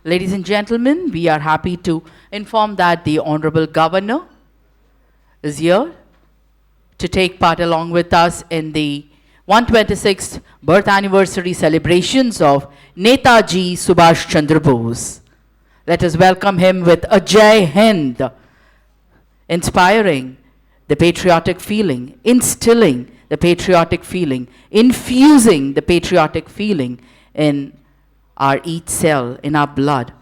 Ladies and gentlemen, we are happy to inform that the Honorable Governor is here to take part along with us in the 126th birth anniversary celebrations of Netaji Subhas Chandra Bose. Let us welcome him with a Jai Hind, inspiring the patriotic feeling, instilling the patriotic feeling, infusing the patriotic feeling in our each cell, in our blood.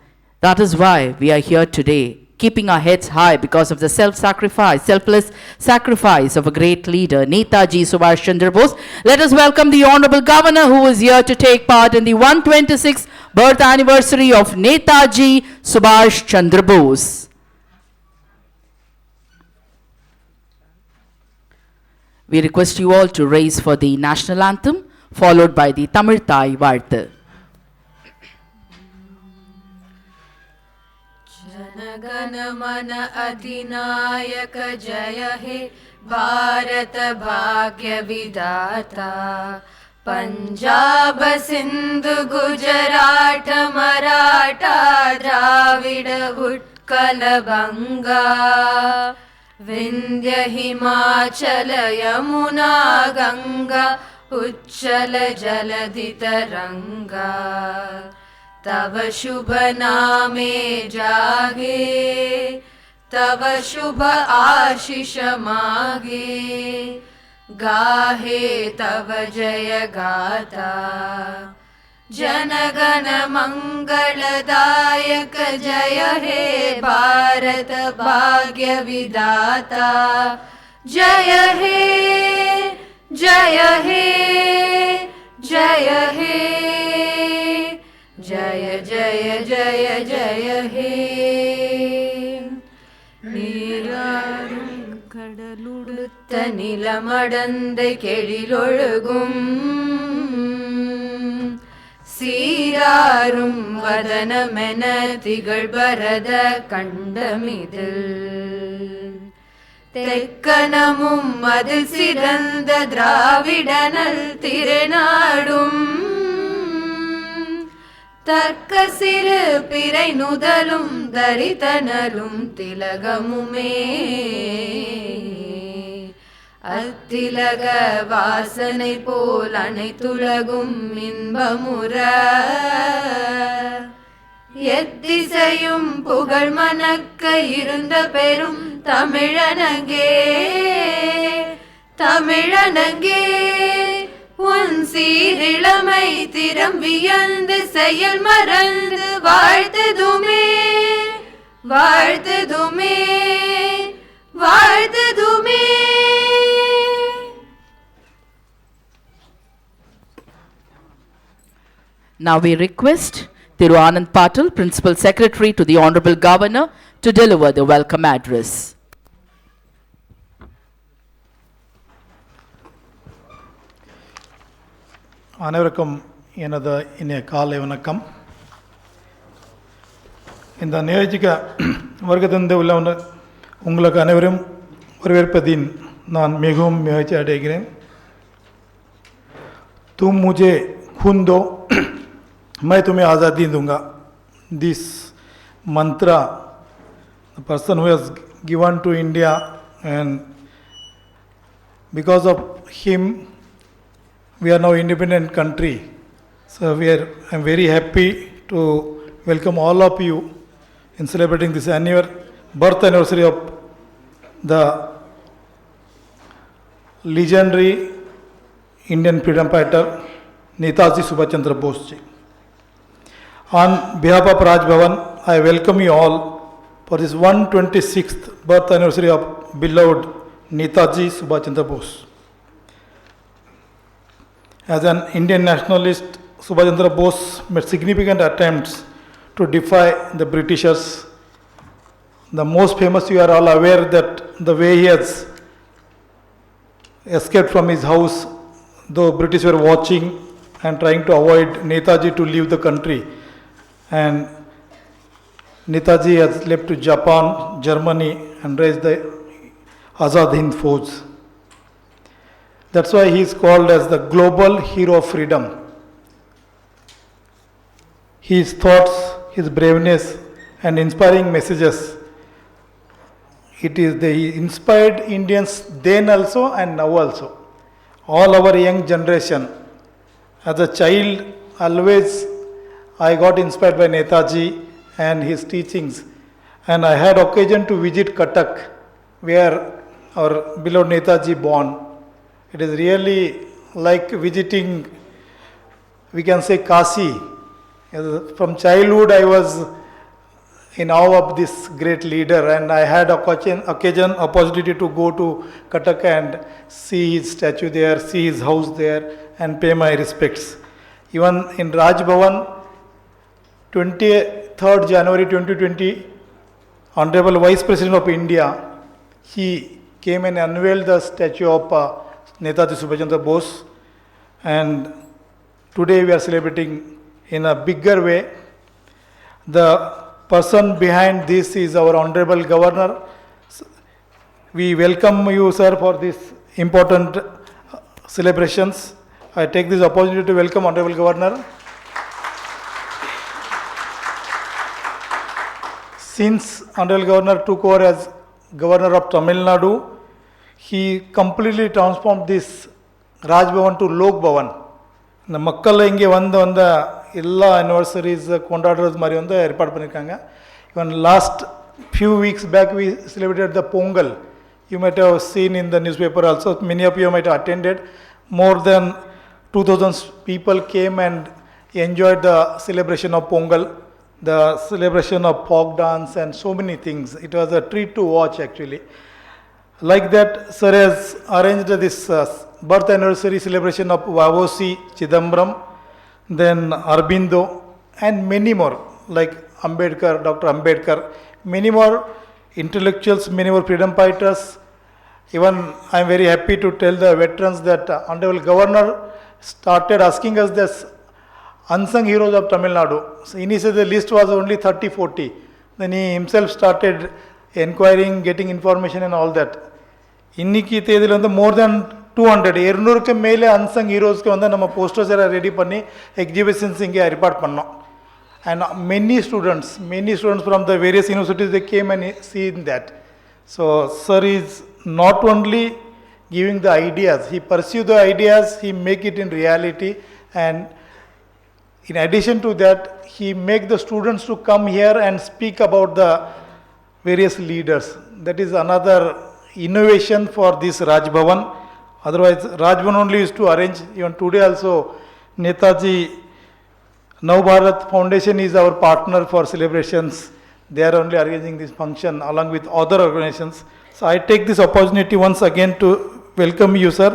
That is why we are here today, keeping our heads high because of the self-sacrifice, selfless sacrifice of a great leader, Netaji Subhas Chandra Bose. Let us welcome the Honorable Governor who is here to take part in the 126th birth anniversary of Netaji Subhas Chandra Bose. We request you all to raise for the national anthem, followed by the Tamil Thai Varthu. जनगण मन अधिनायक जय हे भारत भाग्य विधाता पंजाब सिंध गुजरात मराठा द्राविड उत्कल बंगा विंध्य हिमाचल यमुना गंगा उच्चल जलधि तरंगा तव शुभ नामे जागे तव शुभ आशीष मागे गाहे तव जय गाथा जनगण मंगलदायक जय हे भारत भाग्य विधाता जय हे जय हे जय हे जय जय जय जय हे நீராறும் கடலுடுத்த நிலமடந்தை கெழிலொழுகும் சீராரும் வதனமென திகழ்பரத கண்டமிதில் தெக்கணமும் அதில் சிறந்த திராவிடனல் திருநாடும் தக்க சிறு பிறை நுதலும் தரித்தனலும் திலகமுமே அத்திலக வாசனை போல் அனைத்துலகும் இன்பமுற எத்திசையும் புகழ் மணக்க இருந்த பெரும் தமிழனங்கே தமிழனங்கே உன் சீரிழமை திறம் வியந்து செயல் மறந்து வாழ்த்ததுமே வாழ்த்ததுமே வாழ்த்ததுமே. Now we request Thiru Anand Patil, Principal Secretary to the Honorable Governor, to deliver the welcome address. அனைவருக்கும் எனது இனிய காலை வணக்கம். இந்த நிகழ்ச்சிக்கு வருகை தந்து உள்ள உங்களுக்கு அனைவரும் வரவேற்பதில் நான் மிகவும் மகிழ்ச்சி அடைகிறேன். तुम मुझे खून दो मैं तुम्हें आज़ादी दूंगा. This mantra, the person who has given to India, and because of him we are now independent country. So I'm very happy to welcome all of you in celebrating this birth anniversary of the legendary Indian freedom fighter Netaji Subhas Chandra Bose ji. On behalf of Raj Bhavan, I welcome you all for this 126th birth anniversary of beloved Netaji Subhas Chandra Bose. As an Indian nationalist, Subhas Chandra Bose made significant attempts to defy the Britishers. The most famous, you are all aware that the way he has escaped from his house, though British were watching and trying to avoid Netaji to leave the country. And Netaji has left to Japan, Germany, and raised the Azad Hind Fauj. That's why he is called as the global hero of freedom. His thoughts his braveness and inspiring messages. He inspired Indians then also and now also. All our young generation. As a child, always I got inspired by Netaji and his teachings. And I had occasion to visit Cuttack, where our beloved Netaji born. It is really like visiting, we can say, Kashi. From childhood I was in awe of this great leader, and I had opportunity to go to Cuttack and see his statue there, see his house there, and pay my respects. Even in Raj Bhavan, 23rd January 2020, Honorable Vice President of India, he came and unveiled the statue of Netaji Subhas Chandra Bose, and today we are celebrating in a bigger way. The person behind this is our Honorable Governor. We welcome you, sir, for this important celebrations. I take this opportunity to welcome Honorable Governor. Since Honorable Governor took over as Governor of Tamil Nadu, he completely transformed this Raj Bhavan to Lok Bhavan. இந்த மக்கள் இங்கே வந்த எல்லா anniversaries கொண்டாடுறது மாதிரி ஏற்பாடு பண்ணியிருக்காங்க. Even last few weeks back we celebrated the Pongal. You might have seen in the newspaper also. Many of you might have attended. More than 2,000 people came and enjoyed the celebration of Pongal, the celebration of folk dance and so many things. It was a treat to watch actually. Like that, sir has arranged this birth anniversary celebration of Vavosi Chidambaram, then Arbindo, and many more like Ambedkar, Dr. Ambedkar, many more intellectuals, many more freedom fighters. Even I am very happy to tell the veterans that Honorable Governor started asking us this unsung heroes of Tamil Nadu. So initially the list was only 30-40. Then he himself started inquiring, getting information and all that. இன்னைக்கு தேதியில் more than 200 200க்கு மேலே unsung heroesக்கு நம்ம posters எல்லாம் ready பண்ணி exhibitions இங்கே ஏற்பாடு பண்ணோம். And many students from the various universities, they came and seen that. So sir is not only giving the ideas, he pursue the ideas, he make it in reality, and in addition to that, he make the students to come here and speak about the various leaders. That is another innovation for this Raj Bhavan. Otherwise, Raj Bhavan only used to arrange. Even today also, Netaji Now Bharat Foundation is our partner for celebrations. They are only arranging this function along with other organizations. So I take this opportunity once again to welcome you, sir.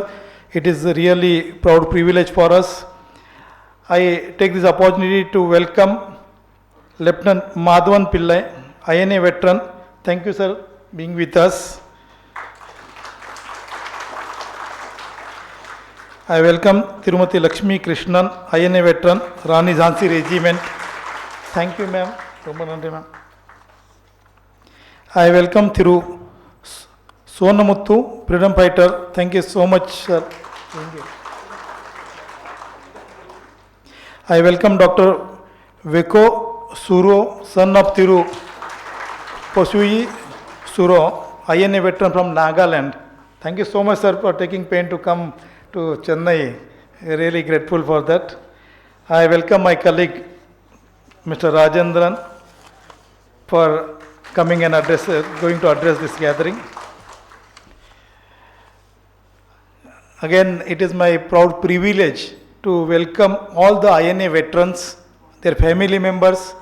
It is a really proud privilege for us. I take this opportunity to welcome Lieutenant Madhavan Pillai, INA veteran. Thank you, sir, being with us. I welcome Tirumati Lakshmi Krishnan, INA veteran, Rani Jhansi Regiment. Thank you, ma'am. Ma'am. I welcome Thiru Sonamuthu, freedom fighter. Thank you so much, sir. Thank you. I welcome Dr. Veko Suro, son of Thiru Posui Suro, INA veteran from Nagaland. Thank you so much, sir, for taking pain to come to Chennai. Really grateful for that. I welcome my colleague, Mr. Rajendran, for coming and going to address this gathering. Again, it is my proud privilege to welcome all the INA veterans, their family members,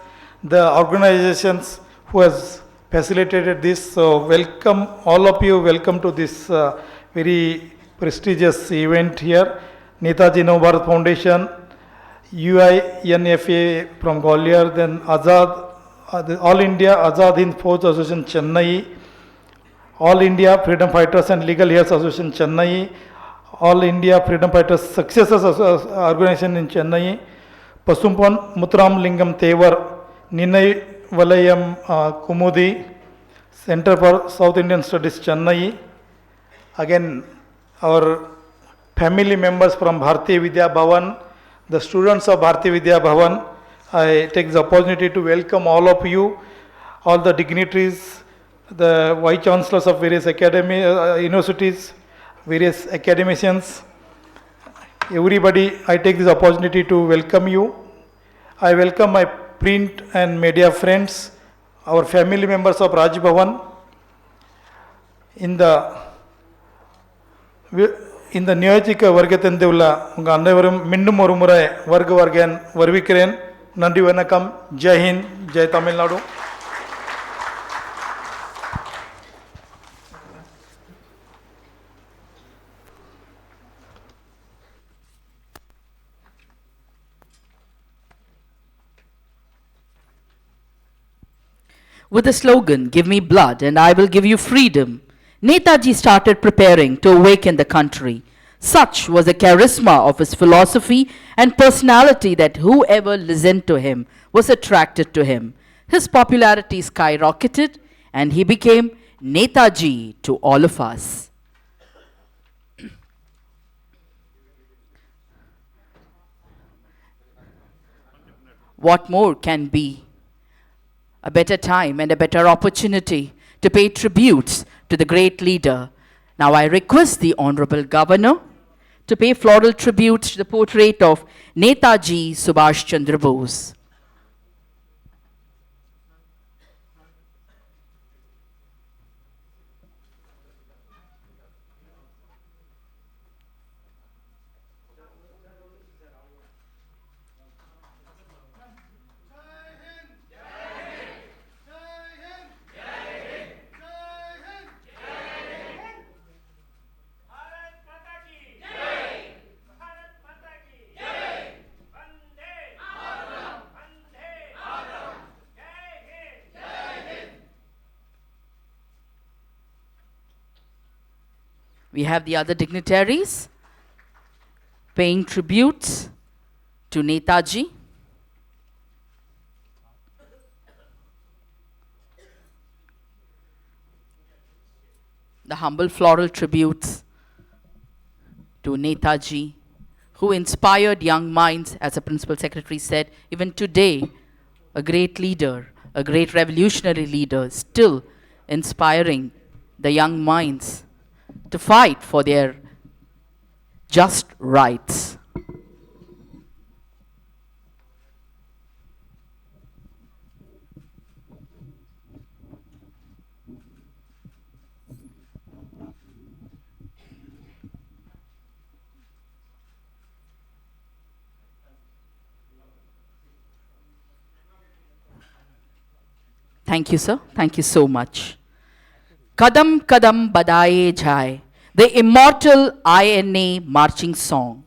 the organizations who has facilitated this. So welcome all of you, welcome to this very prestigious event here. Netaji Now Bharat Foundation, UINFA from Gwalior, then Azad, All India Azad Hind Fauj Association Chennai, All India Freedom Fighters and Legal Heirs Association Chennai, All India Freedom Fighters Successors Organization in Chennai, Pasumpan Mutram Lingam Tevar, Ninai Valayam Kumudi, Center for South Indian Studies Chennai. Again, our family members from Bharatiya Vidya Bhavan, the students of Bharatiya Vidya Bhavan, I take the opportunity to welcome all of you, all the dignitaries, the vice chancellors of various universities, various academicians, everybody. I take this opportunity to welcome you. I welcome my print and media friends, our family members of Raj Bhavan. இந்த நியோஜிக்க வர்க்கத்தின் உள்ள உங்கள் அனைவரும் மீண்டும் ஒரு முறை வருக வருவிக்கிறேன். நன்றி, வணக்கம். Jai Hind, Jai Tamil Nadu. With the slogan, "Give me blood and I will give you freedom," Netaji started preparing to awaken the country. Such was the charisma of his philosophy and personality that whoever listened to him was attracted to him. His popularity skyrocketed and he became Netaji to all of us. What more can be a better time and a better opportunity to pay tributes to the great leader? Now I request the Honorable Governor to pay floral tributes to the portrait of Netaji Subhas Chandra Bose. We have the other dignitaries paying tributes to Netaji. The humble floral tributes to Netaji, who inspired young minds, as the Principal Secretary said. Even today, a great leader, a great revolutionary leader, still inspiring the young minds to fight for their just rights. Thank you, sir. Thank you so much. Kadam Kadam Badaye Jai, the immortal INA marching song.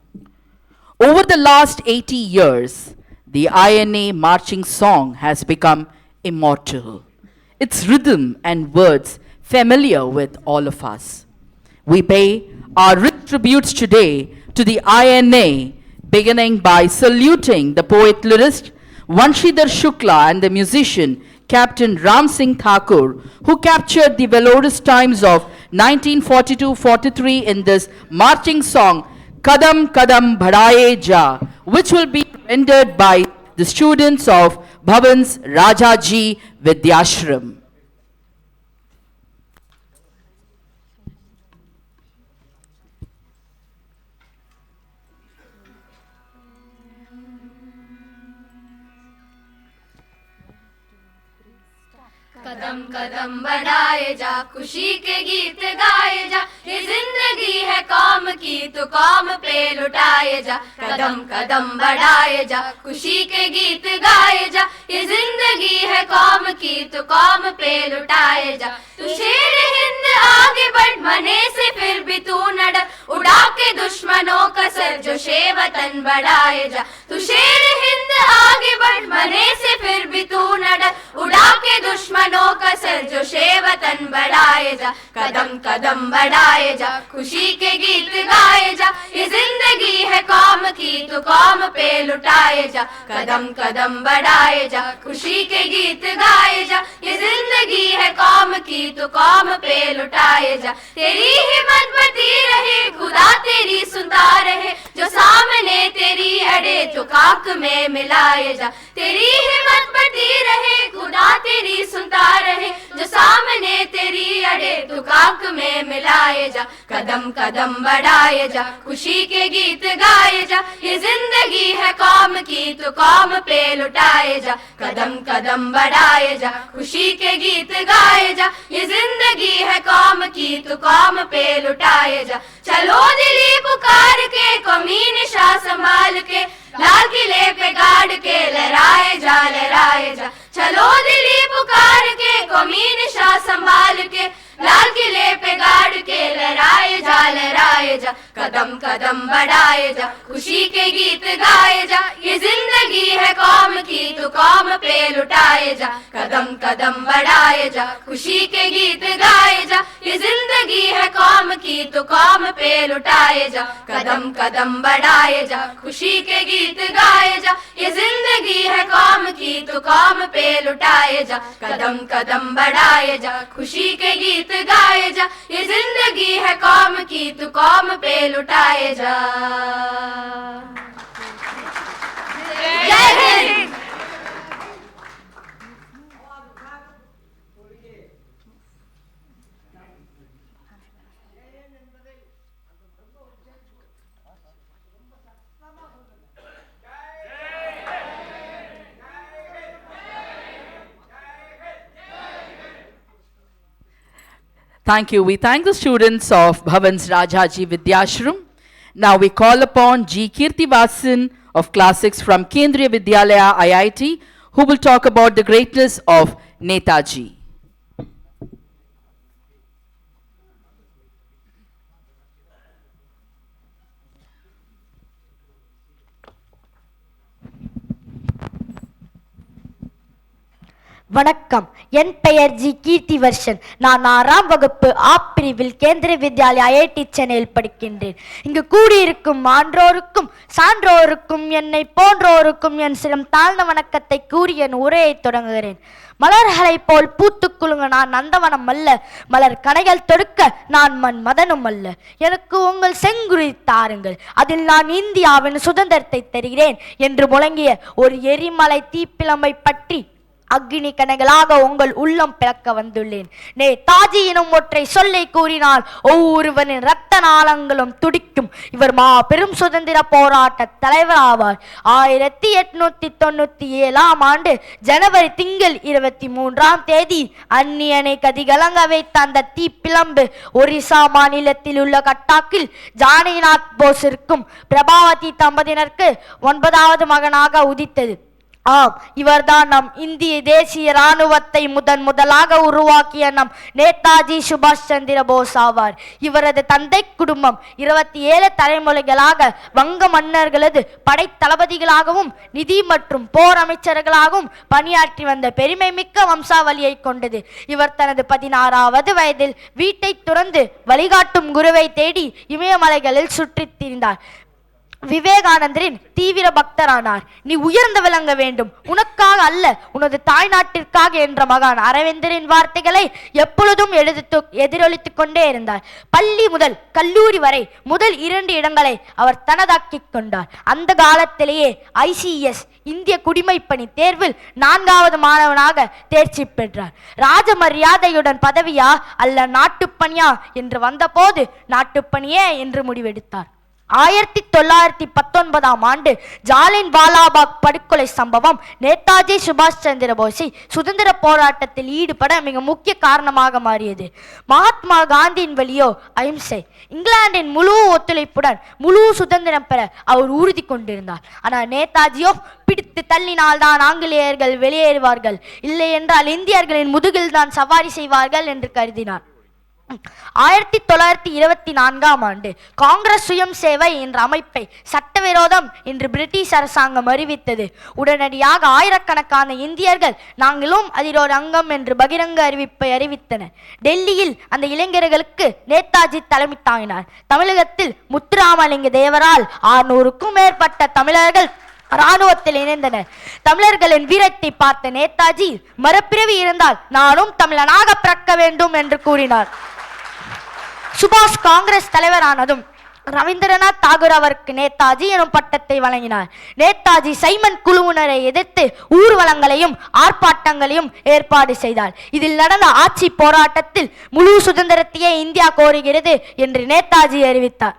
Over the last 80 years, the INA marching song has become immortal. Its rhythm and words familiar with all of us. We pay our rich tributes today to the INA, beginning by saluting the poet-lyrist Vanshidhar Shukla and the musician Captain Ram Singh Thakur, who captured the valorous times of 1942-43 in this marching song, Kadam Kadam Bhadaye Ja, which will be rendered by the students of Bhavan's Rajaji Vidyashram. कदम कदम बढ़ाए जा, खुशी के गीत गाए जा, ये जिंदगी है कौम की तो कौम पे लुटाए जा। कदम कदम बढ़ाए जा, खुशी के गीत गाए जा, ये जिंदगी है कौम की तो कौम पे लुटाए जा। तू शेर हिंद आगे बढ़, मने से फिर भी तू न डर, उड़ा के दुश्मनों का सर जो शे वतन बढ़ाए जा। तू शेर हिंद आगे बढ़, मने से फिर भी तू न डर, उड़ा के दुश्मनों का सर जो शे वतन वतन बढ़ाए जा, कदम कदम बढ़ाए जा, खुशी के गीत गाए जा, ये जिंदगी है कौम की तो कौम पे लुटाए जा, कदम कदम बढ़ाए जा, खुशी के गीत गाए जा, ये जिंदगी है कौम की तो कौम पे लुटाए जा। तेरी हिम्मत बढ़ती रहे, खुदा तेरी सुनता रहे, जो सामने तेरी अड़े तो खाक में मिलाए जा। तेरी हिम्मत बढ़ती रहे, खुदा तेरी सुनता रहे, जो सामने तेरी अड़े तो खाक में मिलाए जा, कदम कदम बढ़ाए जा, खुशी के गीत गाए जा, ये जिंदगी है कौम की तो कौम पे लुटाए जा, कदम कदम बढ़ाए जा, खुशी के गीत गाए जा, ये जिंदगी है कौम की तो कौम पे लुटाए जा। चलो दिली पुकार के कौमी निशा संभाल के, लाल किले पे गाड़ के लहराए जा लहराए जा। चलो दिली पुकार के कौमी निशा संभाल के, लाल किले पे गाड़ के लहराए जा, कदम कदम बढ़ाए जा, खुशी के गीत गाए जा, ये जिंदगी है कौम की तो कौम पे लुटाए जा, कदम कदम बढ़ाए जा, खुशी के गीत गाए जा, ये जिंदगी है कौम की तो कौम पे लुटाए जा, कदम कदम बढ़ाए जा, खुशी के गीत गाए जा, ये जिंदगी है कौम की तो कौम पे लुटाए जा, कदम कदम बढ़ाए जा, खुशी के गीत गाए जा, ये जिंदगी है कौम की तो कौम पे लुटाए जा। जय Hind. Thank you. We thank the students of Bhavan's Rajaji Vidyashram. Now we call upon G. Kirtivasan of Class 6 from Kendriya Vidyalaya IIT, who will talk about the greatness of Netaji. வணக்கம். என் பெயர் ஜி கீர்த்திவர்ஷன். நான் 6ஆம் வகுப்பு ஆ பிரிவில் Kendriya Vidyalaya IIT சென்னையில் படிக்கின்றேன். இங்கு கூடியிருக்கும் ஆன்றோருக்கும் சான்றோருக்கும் என்னை போன்றோருக்கும் என் சிலம் தாழ்ந்த வணக்கத்தை கூறி என் உரையை தொடங்குகிறேன். மலர்களைப் போல் பூத்துக் குலுங்க நான் நந்தவனம் அல்ல, மலர் கணைகள் தொடுக்க நான் மண் மதனும் அல்ல. எனக்கு உங்கள் செங்குறி தாருங்கள், அதில் நான் இந்தியாவின் சுதந்திரத்தை தருகிறேன் என்று முழங்கிய ஒரு எரிமலை தீப்பிழம்பை பற்றி அக்னி கணைகளாக உங்கள் உள்ளம் பிளக்க வந்துள்ளேன். நேதாஜி எனும் ஒற்றை சொல்லை கூறினால் ஒவ்வொருவரின் இரத்த நாளங்களும் துடிக்கும். இவர் மாபெரும் சுதந்திர போராட்ட தலைவர் ஆவார். 1897ஆம் ஆண்டு ஜனவரி திங்கள் 23ஆம் தேதி அந்நியனை கதிகலங்க வைத்த அந்த தீப்பிழம்பு ஒரிசா மாநிலத்தில் உள்ள கட்டாக்கில் ஜானகிநாத் போஸிற்கும் பிரபாவதி தம்பதியினருக்கு 9வது மகனாக உதித்தது. ஆம், இவர்தான் நம் இந்திய தேசிய இராணுவத்தை முதலாக உருவாக்கிய நம் நேதாஜி சுபாஷ் சந்திர போஸ் ஆவார். இவரது தந்தை குடும்பம் 27 தலைமுறைகளாக வங்க மன்னர்களது படை தளபதிகளாகவும் நிதி மற்றும் போர் அமைச்சர்களாகவும் பணியாற்றி வந்த பெருமை மிக்க வம்சாவளியை கொண்டது. இவர் தனது 16வது வயதில் வீட்டை துறந்து வழிகாட்டும் குருவை தேடி இமயமலைகளில் சுற்றித் திரிந்தார். விவேகானந்தரின் தீவிர பக்தரானார். நீ உயர்ந்து விளங்க வேண்டும், உனக்காக அல்ல உனது தாய் நாட்டிற்காக என்ற மகான் அரவிந்தரின் வார்த்தைகளை எப்பொழுதும் எதிரொலித்துக் கொண்டே இருந்தார். பள்ளி முதல் கல்லூரி வரை முதல் 2 இடங்களை அவர் தனதாக்கிக் கொண்டார். அந்த காலத்திலேயே ICS இந்திய குடிமைப்பணி தேர்வில் 4வது மாணவனாக தேர்ச்சி பெற்றார். ராஜ மரியாதையுடன் பதவியா அல்ல நாட்டுப்பணியா என்று வந்தபோது நாட்டுப்பணியே என்று முடிவெடுத்தார். 1919ஆம் ஆண்டு ஜாலியன் வாலாபாக் படுகொலை சம்பவம் நேதாஜி சுபாஷ் சந்திர போஸை சுதந்திர போராட்டத்தில் ஈடுபட மிக முக்கிய காரணமாக மாறியது. மகாத்மா காந்தியின் வழியோ அஹிம்சை. இங்கிலாந்தின் முழு ஒத்துழைப்புடன் முழு சுதந்திரம் பெற அவர் உறுதி கொண்டிருந்தார். ஆனால் நேதாஜியோ பிடித்து தள்ளினால்தான் ஆங்கிலேயர்கள் வெளியேறுவார்கள், இல்லை என்றால் இந்தியர்களின் முதுகில் தான் சவாரி செய்வார்கள் என்று கருதினார். 1924ஆம் ஆண்டு காங்கிரஸ் சுயம் சேவை என்ற அமைப்பை சட்டவிரோதம் என்று பிரிட்டிஷ் அரசாங்கம் அறிவித்தது. உடனடியாக ஆயிரக்கணக்கான இந்தியர்கள் நாங்களும் அதில் ஒரு அங்கம் என்று பகிரங்க அறிவிப்பை அறிவித்தனர். டெல்லியில் அந்த இளைஞர்களுக்கு நேதாஜி தலைமை தாங்கினார். தமிழகத்தில் முத்துராமலிங்க தேவரால் 600க்கும் மேற்பட்ட தமிழர்கள் இராணுவத்தில் இணைந்தனர். தமிழர்களின் வீரத்தை பார்த்த நேதாஜி மறுபிறவி இருந்தால் நானும் தமிழனாக பிறக்க வேண்டும் என்று கூறினார். சுபாஷ் காங்கிரஸ் தலைவரானதும் ரவீந்திரநாத் தாகூர் அவருக்கு நேதாஜி எனும் பட்டத்தை வழங்கினார். நேதாஜி சைமன் குழுவினரை எதிர்த்து ஊர்வலங்களையும் ஆர்ப்பாட்டங்களையும் ஏற்பாடு செய்தார். இதில் நடந்த ஆட்சி போராட்டத்தில் முழு சுதந்திரத்தையே இந்தியா கோருகிறது என்று நேதாஜி அறிவித்தார்.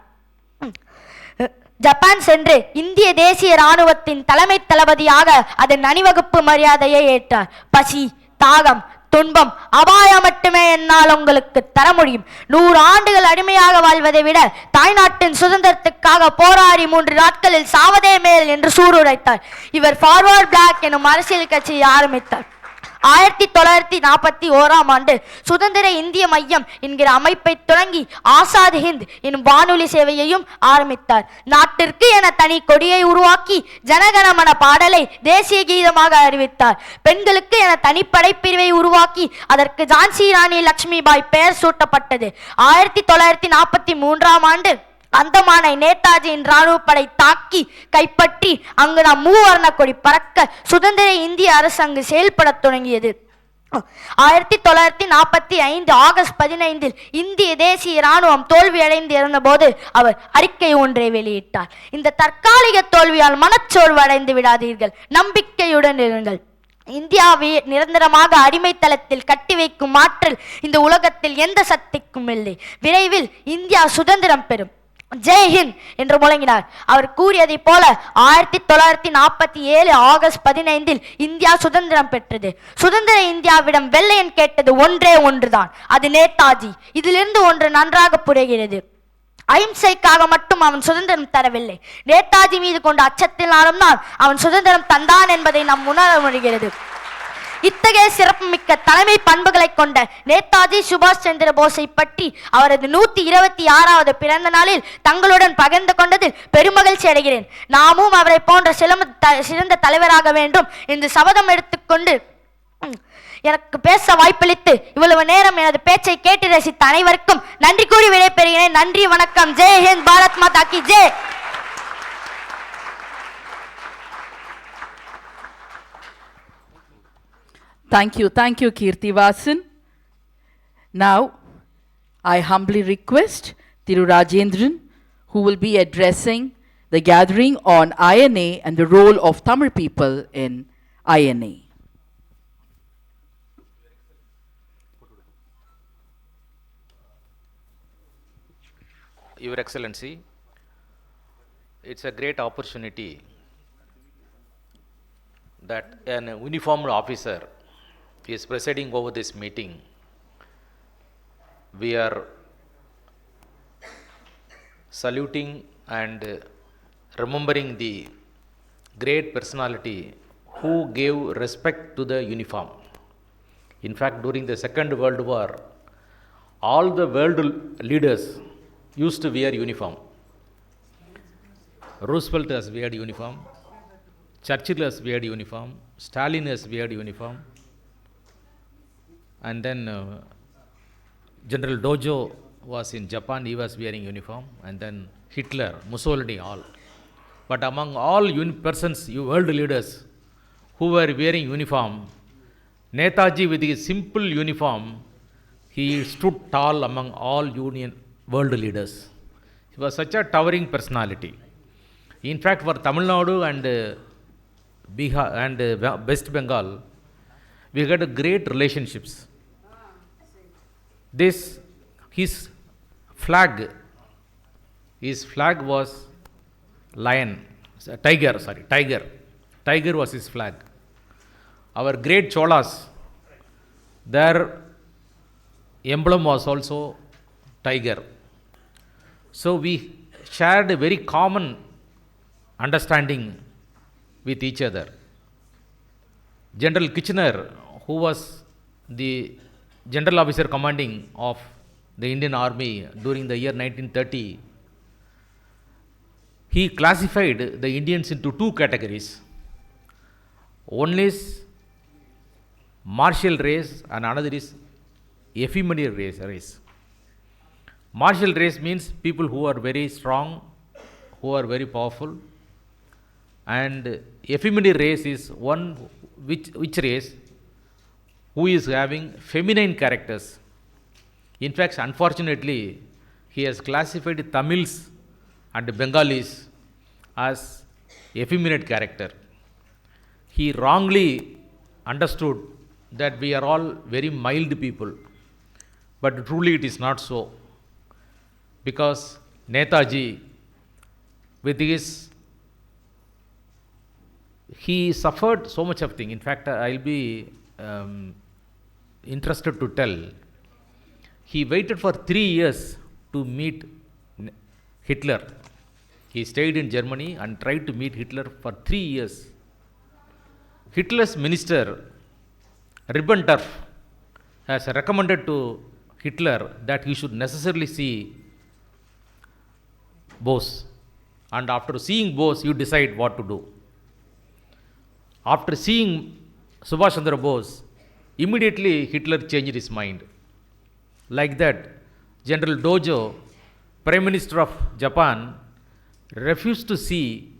ஜப்பான் சென்று இந்திய தேசிய இராணுவத்தின் தலைமை தளபதியாக அதன் அணிவகுப்பு மரியாதையை ஏற்றார். பசி, தாகம், துன்பம், அபாயம் மட்டுமே என்னால் உங்களுக்கு தர முடியும். 100 ஆண்டுகள் அடிமையாக வாழ்வதை விட தாய்நாட்டின் சுதந்திரத்துக்காக போராடி 3 நாட்களில் சாவதே மேல் என்று சூளுரைத்தார். இவர் ஃபார்வர்ட் பிளாக் எனும் அரசியல் கட்சியை ஆரம்பித்தார். 1941ஆம் ஆண்டு சுதந்திர இந்திய மையம் என்கிற அமைப்பை தொடங்கி ஆசாத் ஹிந்த் எனும் வானொலி சேவையையும் ஆரம்பித்தார். நாட்டிற்கு என தனி கொடியை உருவாக்கி ஜனகணமன பாடலை தேசிய கீதமாக அறிவித்தார். பெண்களுக்கு என தனிப்படை பிரிவை உருவாக்கி அதற்கு ஜான்சி ராணி லட்சுமிபாய் பெயர் சூட்டப்பட்டது. 1943ஆம் ஆண்டு அந்தமானை நேதாஜியின் இராணுவப்படை தாக்கி கைப்பற்றி அங்கு நாம் மூவர்ண கொடி பறக்க சுதந்திர இந்திய அரசு அங்கு செயல்பட தொடங்கியது. 1945 ஆகஸ்ட் 15 இந்திய தேசிய இராணுவம் தோல்வியடைந்து இருந்தபோது அவர் அறிக்கை ஒன்றை வெளியிட்டார். இந்த தற்காலிக தோல்வியால் மனச்சோர்வு அடைந்து விடாதீர்கள், நம்பிக்கையுடன் இருங்கள். இந்தியாவை நிரந்தரமாக அடிமைத்தளத்தில் கட்டி வைக்கும் ஆற்றல் இந்த உலகத்தில் எந்த சக்திக்கும் இல்லை. விரைவில் இந்தியா சுதந்திரம் பெறும். ஜெய்ஹிந்த் என்று முழங்கினார். அவர் கூறியதை போல 1947 ஆகஸ்ட் 15 இந்தியா சுதந்திரம் பெற்றது. சுதந்திர இந்தியாவிடம் வெள்ளையன் கேட்டது ஒன்றே ஒன்றுதான், அது நேதாஜி. இதிலிருந்து ஒன்று நன்றாக புரிகிறது. அஹிம்சைக்காக மட்டும் அவன் சுதந்திரம் தரவில்லை, நேதாஜி மீது கொண்ட அச்சத்தினாலும் தான் அவன் சுதந்திரம் தந்தான் என்பதை நாம் உணர முடிகிறது. இத்தகைய சிறப்புமிக்க தலைமை பண்புகளை கொண்ட நேதாஜி சுபாஷ் சந்திர போஸை பற்றி அவரது 126வது பிறந்த நாளில் தங்களுடன் பகிர்ந்து கொண்டதில் பெருமகிழ்ச்சி அடைகிறேன். நாமும் அவரை போன்ற சிறந்த தலைவராக வேண்டும் என்று சபதம் எடுத்துக்கொண்டு எனக்கு பேச வாய்ப்பளித்து இவ்வளவு நேரம் எனது பேச்சை கேட்டு ரசித்த அனைவருக்கும் நன்றி கூறி விடைபெறுகிறேன். நன்றி, வணக்கம். ஜெய் ஹிந்த், பாரத் மாதா கி Jai. Thank you, Kirti Vasan. Now, I humbly request Thiru Rajendran, who will be addressing the gathering on INA and the role of Tamil people in INA. Your Excellency, it's a great opportunity that an uniformed officer is presiding over this meeting. We are saluting and remembering the great personality who gave respect to the uniform. In fact, during the Second World War, all the world leaders used to wear uniform. Roosevelt has weared uniform, Churchill has weared uniform, Stalin has weared uniform, and then General Dojo was in Japan, he was wearing uniform, and then Hitler, Mussolini, all. But among all persons, you world leaders who were wearing uniform, Netaji with his simple uniform, he stood tall among all union world leaders. He was such a towering personality. In fact, for Tamil Nadu and Bihar and West Bengal, we had great relationships. His flag was lion, tiger. Tiger was his flag. Our great Cholas, their emblem was also tiger. So we shared a very common understanding with each other. General Kitchener, who was the general officer commanding of the Indian army during the year 1930, he classified the Indians into two categories. One is martial race and another is ephemeral race. Martial race means people who are very strong, who are very powerful, and ephemeral race is one which race who is having feminine characters. In fact, unfortunately, he has classified Tamils and Bengalis as effeminate character. He wrongly understood that we are all very mild people, but truly it is not so. Because Netaji, with his, he suffered so much of thing. In fact, I'll be interested to tell. He waited for 3 years to meet Hitler. He stayed in Germany and tried to meet Hitler for 3 years. Hitler's minister, Ribbentrop, has recommended to Hitler that he should necessarily see Bose. And after seeing Bose, you decide what to do. After seeing Subhas Chandra Bose, immediately Hitler changed his mind. Like that, General Dojo, Prime Minister of Japan, refused to see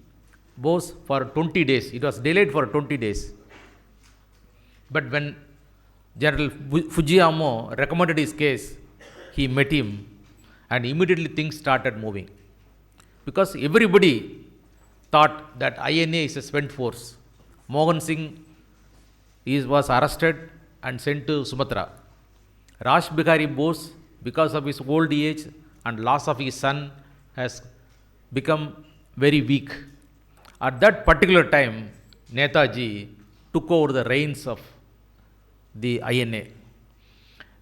Bose for 20 days. It was delayed for 20 days. But when General Fujiyama recommended his case, he met him and immediately things started moving. Because everybody thought that INA is a spent force. Mohan Singh was arrested and sent to Sumatra. Raj Bhavan Bose, because of his old age and loss of his son, has become very weak. At that particular time, Netaji took over the reins of the INA.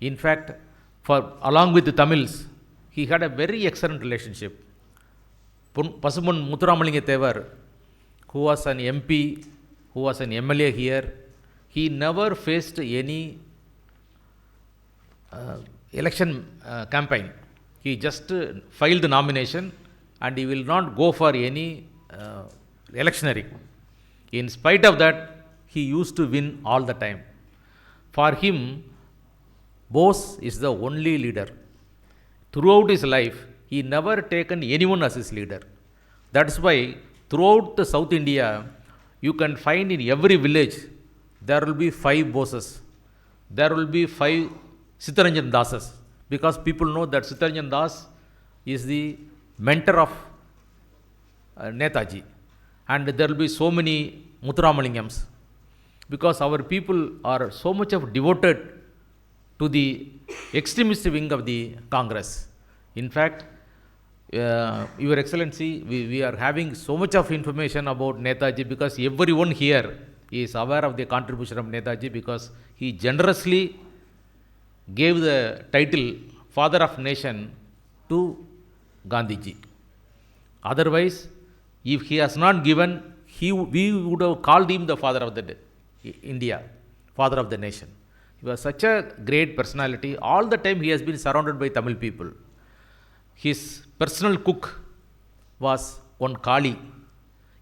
In fact, along with the Tamils, he had a very excellent relationship. Pasumon Muthuramalinga Thevar, who was an MP, who was an MLA here, he never faced any election campaign. He just filed the nomination and he will not go for any electioneering. In spite of that, he used to win all the time. For him, Bose is the only leader. Throughout his life, he never taken anyone as his leader. That's why throughout the South India, you can find in every village, there will be 5 Boses. There will be 5 Sitaranjan Dasas. Because people know that Sitaranjan Das is the mentor of Netaji. And there will be so many Muthuramalingams. Because our people are so much of devoted to the extremist wing of the Congress. In fact, Your Excellency, we are having so much of information about Netaji because everyone here is aware of the contribution of Netaji because he generously gave the title Father of Nation to Gandhiji. Otherwise, if he has not given, we would have called him the Father of the India, Father of the Nation. He was such a great personality. All the time he has been surrounded by Tamil people. His personal cook was one Kali.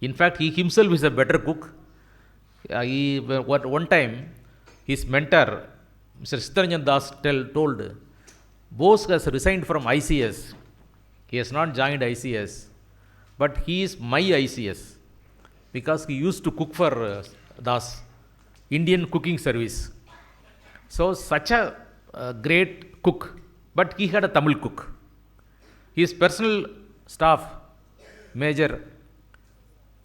In fact, he himself is a better cook. One time, his mentor, Mr. Sitaranjan Das, told, Bose has resigned from ICS. He has not joined ICS, but he is my ICS because he used to cook for Das, Indian cooking service. So, such a great cook, but he had a Tamil cook. His personal staff, Major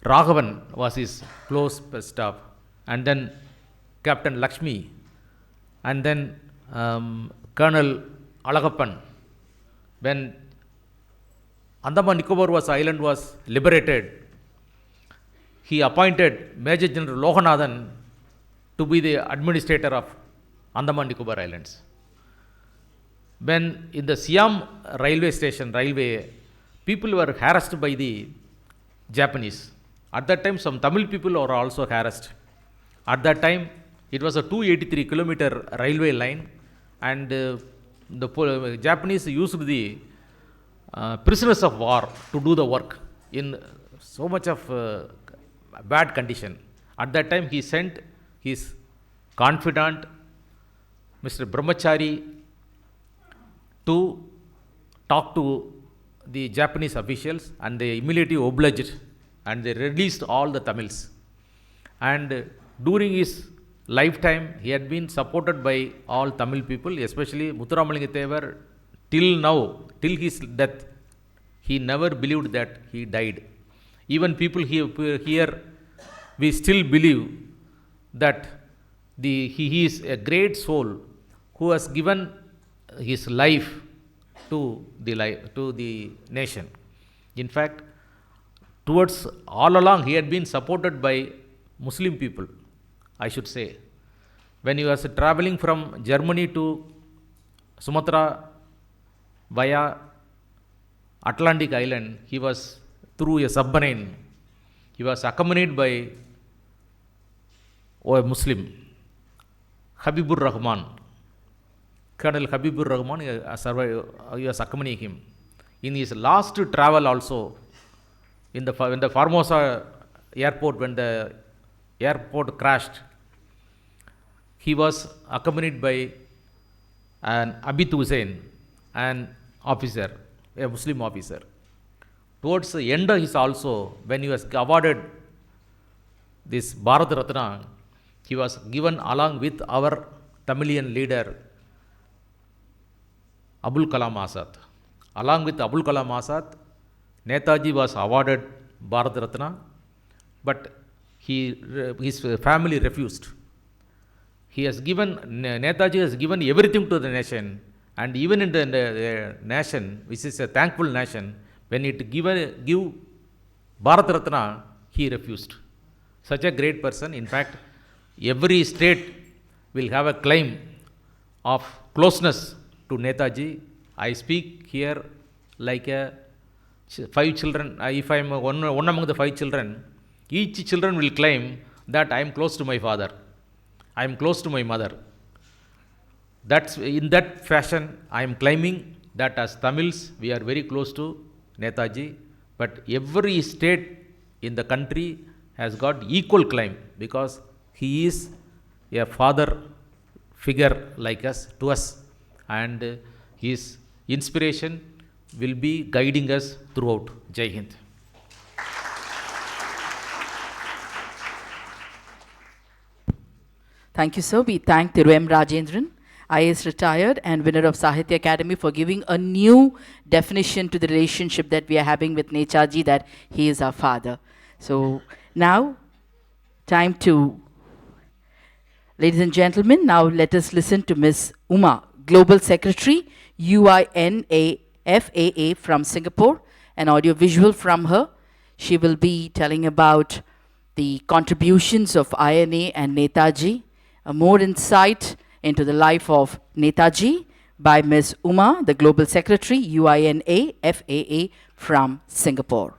Raghavan was his close staff, and then Captain Lakshmi, and then Colonel Alagappan. When Andaman Nicobar island was liberated, he appointed Major General Lohanathan to be the administrator of Andaman Nicobar Islands. When in the Siam railway, people were harassed by the Japanese. At that time, some Tamil people were also harassed. At that time, it was a 283-kilometer railway line, and the Japanese used the prisoners of war to do the work in so much of bad condition. At that time, he sent his confidant, Mr. Brahmachari, to talk to the Japanese officials, and they immediately obliged and they released all the Tamils. And during his lifetime, he had been supported by all Tamil people, especially Muthuramalinga Thevar. Till now, till his death, he never believed that he died. Even people here, we still believe that he is a great soul who has given his life to the nation. In fact, towards all along, he had been supported by Muslim people, I should say. When he was traveling from Germany to Sumatra via Atlantic Island, he was through a submarine. He was accompanied by a Muslim, Habibur Rahman. Colonel Habibur Rahman he was accompanying him. In his last travel also, when the Formosa airport, when the airport crashed, he was accompanied by an Abid Hussain, an officer, a Muslim officer. Towards the end of his also, when he was awarded this Bharat Ratna, he was given along with our Tamilian leader, Abul Kalam Azad. Along with Abul Kalam Azad, Netaji was awarded Bharat Ratna, but his family refused. Netaji has given everything to the nation, and even in the nation, which is a thankful nation, when it give Bharat Ratna, he refused. Such a great person. In fact, every state will have a claim of closeness to Netaji. I speak here like 5 children. If I am one among the 5 children, each children will claim that I am close to my father, I am close to my mother. That's in that fashion I am claiming that as Tamils we are very close to Netaji, but every state in the country has got equal claim because he is a father figure like us to us, and his inspiration will be guiding us throughout. Jai Hind. Thank you, sir. We thank Thiru M. Rajendran, IAS retired and winner of Sahitya Academy, for giving a new definition to the relationship that we are having with Netaji, that he is our father. So now, time to, ladies and gentlemen, now let us listen to Ms. Uma, Global Secretary, UINAFAA from Singapore, an audio visual from her. She will be telling about the contributions of INA and Netaji, a more insight into the life of Netaji by Ms. Uma, the Global Secretary, UINAFAA from Singapore.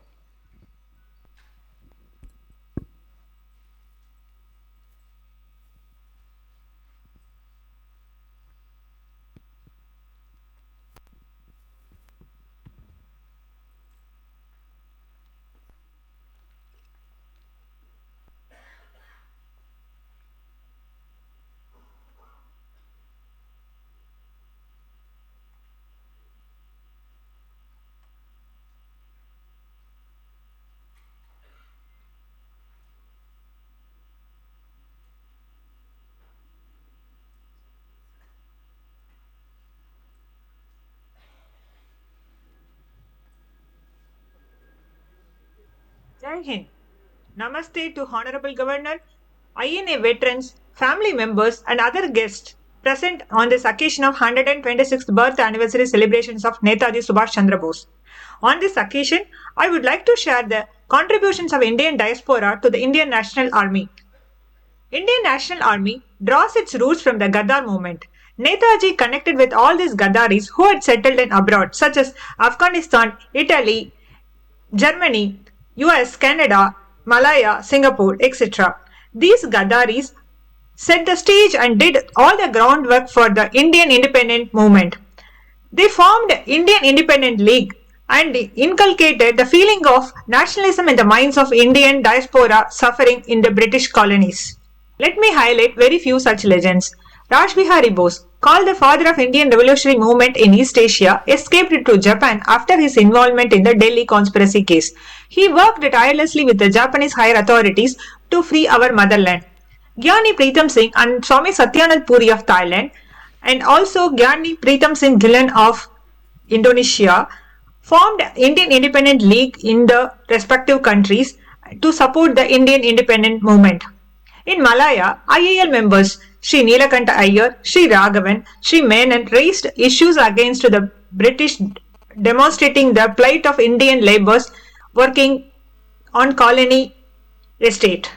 Jai Hind. Namaste to Honorable Governor, INA veterans, family members, and other guests present on this occasion of 126th birth anniversary celebrations of Netaji Subhas Chandra Bose. On this occasion, I would like to share the contributions of Indian diaspora to the Indian National Army. Indian National Army draws its roots from the Gaddar movement. Netaji connected with all these Gaddaris who had settled in abroad, such as Afghanistan, Italy, Germany, US, Canada, Malaya, Singapore, etc. These Gaddaris set the stage and did all the groundwork for the Indian independent movement. They formed Indian Independent League and inculcated the feeling of nationalism in the minds of Indian diaspora suffering in the British colonies. Let me highlight very few such legends. Raj Bose, called the father of Indian revolutionary movement in East Asia, escaped to Japan after his involvement in the Delhi conspiracy case. He worked tirelessly with the Japanese higher authorities to free our motherland. Gyani Pritam Singh and Swami Satyanand Puri of Thailand and also Gyani Pritam Singh Gillan of Indonesia formed Indian Independent League in the respective countries to support the Indian independent movement. In Malaya, IAL members Sri Nilakanta Iyer, Sri Raghavan, Sri Menon raised issues against the British, demonstrating the plight of Indian labourers working on colony estate.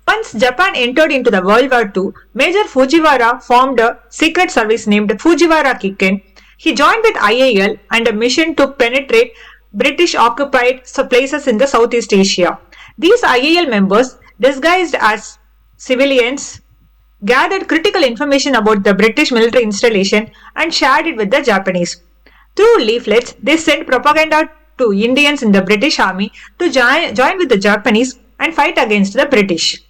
Once Japan entered into the World War II, Major Fujiwara formed a secret service named Fujiwara Kikken. He joined with IAL and a mission to penetrate British occupied places in the Southeast Asia. These IAL members, disguised as civilians, gathered critical information about the British military installation and shared it with the Japanese. Through leaflets, they sent propaganda to Indians in the British army to join with the Japanese and fight against the British.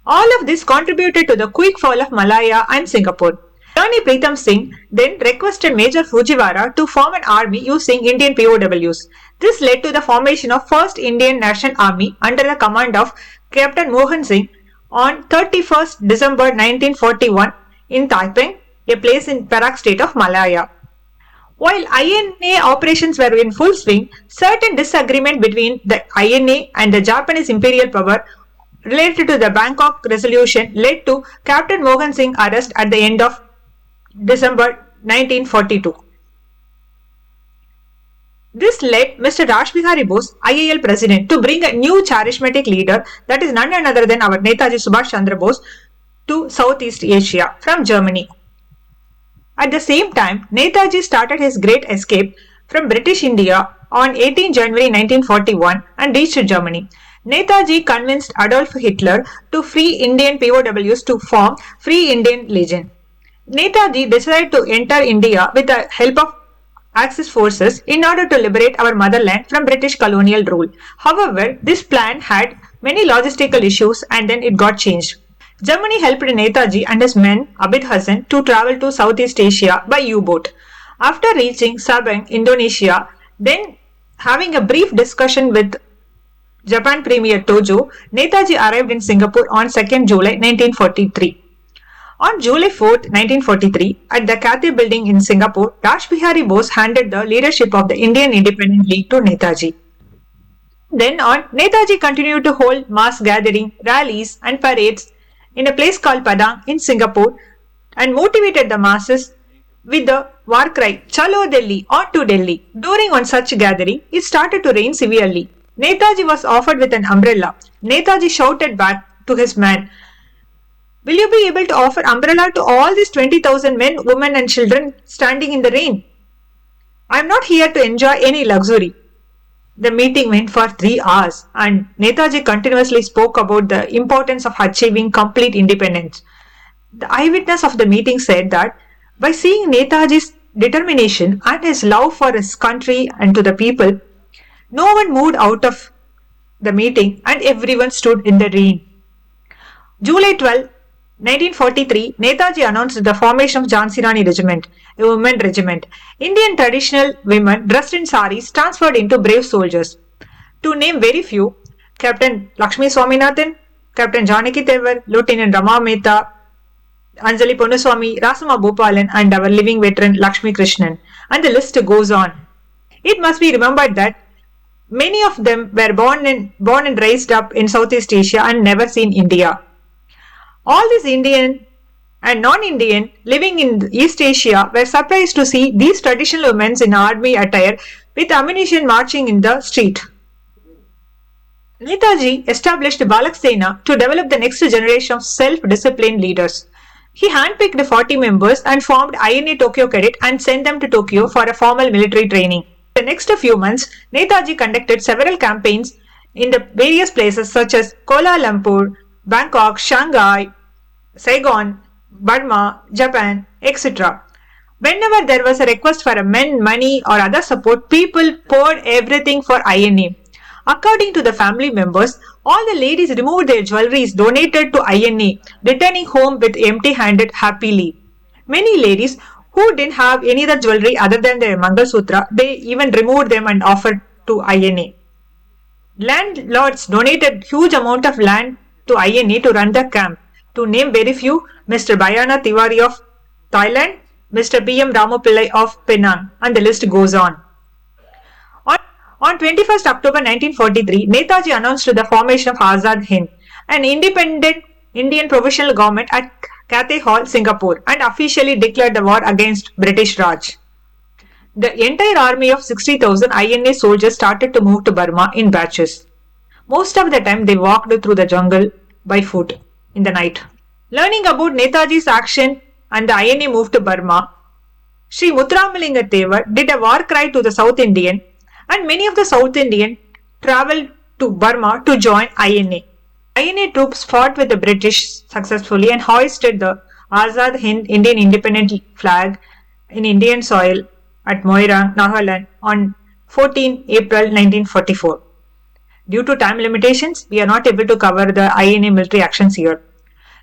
All of this contributed to the quick fall of Malaya and Singapore. Gyani Pritam Singh then requested Major Fujiwara to form an army using Indian POWs. This led to the formation of 1st Indian National Army under the command of Captain Mohan Singh on 31st December 1941 in Taiping, a place in Perak state of Malaya. While INA operations were in full swing, certain disagreement between the INA and the Japanese imperial power related to the Bangkok resolution led to Captain Mohan Singh arrest at the end of December 1942. This led Mr. Raj Bose, IAL president, to bring a new charismatic leader, that is none other than our Netaji Subhas Chandra Bose, to Southeast Asia from Germany. At the same time, Netaji started his great escape from British India on 18 January 1941 and reached Germany. Netaji convinced Adolf Hitler to free Indian POWs to form Free Indian Legion. Netaji decided to enter India with the help of Axis forces in order to liberate our motherland from British colonial rule. However, this plan had many logistical issues and then it got changed. Germany helped Netaji and his men Abid Hassan to travel to Southeast Asia by U-boat. After reaching Sabang, Indonesia, then having a brief discussion with Japan Premier Tojo, Netaji arrived in Singapore on 2nd July 1943. On July 4, 1943, at the Cathay Building in Singapore, Raj Bose handed the leadership of the Indian Independent League to Netaji. Then on, Netaji continued to hold mass gatherings, rallies and parades in a place called Padang in Singapore and motivated the masses with the war cry, Chalo Delhi, on to Delhi. During on such gathering, it started to rain severely. Netaji was offered with an umbrella. Netaji shouted back to his man, "Will you be able to offer umbrella to all these 20,000 men, women and children standing in the rain? I am not here to enjoy any luxury." The meeting went for 3 hours and Netaji continuously spoke about the importance of achieving complete independence. The eyewitness of the meeting said that by seeing Netaji's determination and his love for his country and to the people, no one moved out of the meeting and everyone stood in the rain. July 12, 1943, Netaji announced the formation of Jhansi Rani Regiment, a women regiment. Indian traditional women dressed in saris transferred into brave soldiers. To name very few, Captain Lakshmi Swaminathan, Captain Janaki Tevar, Lieutenant Rama Mehta, Anjali Ponuswamy, Rasama Bhopalan and our living veteran Lakshmi Krishnan. And the list goes on. It must be remembered that many of them were born and raised up in Southeast Asia and never seen India. All these Indian and non-Indian living in East Asia were surprised to see these traditional women in army attire with ammunition marching in the street. Netaji established Balak Sena to develop the next generation of self-disciplined leaders. He handpicked 40 members and formed INA Tokyo Cadet and sent them to Tokyo for a formal military training. The next few months, Netaji conducted several campaigns in the various places such as Kuala Lumpur, Bangkok, Shanghai, Saigon, Burma, Japan, etc. Whenever there was a request for men, money or other support, people poured everything for INA. According to the family members, all the ladies removed their jewelries donated to INA, returning home with empty-handed happily. Many ladies who didn't have any other jewelry other than their Mangal Sutra, they even removed them and offered to INA. Landlords donated huge amount of land to INA to run the camp. To name very few, Mr. Bayana Tiwari of Thailand, Mr. P.M. Ramapillai of Penang, and the list goes on. On 21st October 1943, Netaji announced the formation of Azad Hind, an independent Indian provisional government at Cathay Hall, Singapore, and officially declared the war against British Raj. The entire army of 60,000 INA soldiers started to move to Burma in batches. Most of the time they walked through the jungle by foot in the night. Learning about Netaji's action and the INA move to Burma, Sri Muthuramalinga Thevar did a war cry to the South Indian, and many of the South Indian travelled to Burma to join INA. INA troops fought with the British successfully and hoisted the Azad Hind Indian independent flag in Indian soil at Moirang, Nagaland on 14 April 1944. Due to time limitations, we are not able to cover the INA military actions here.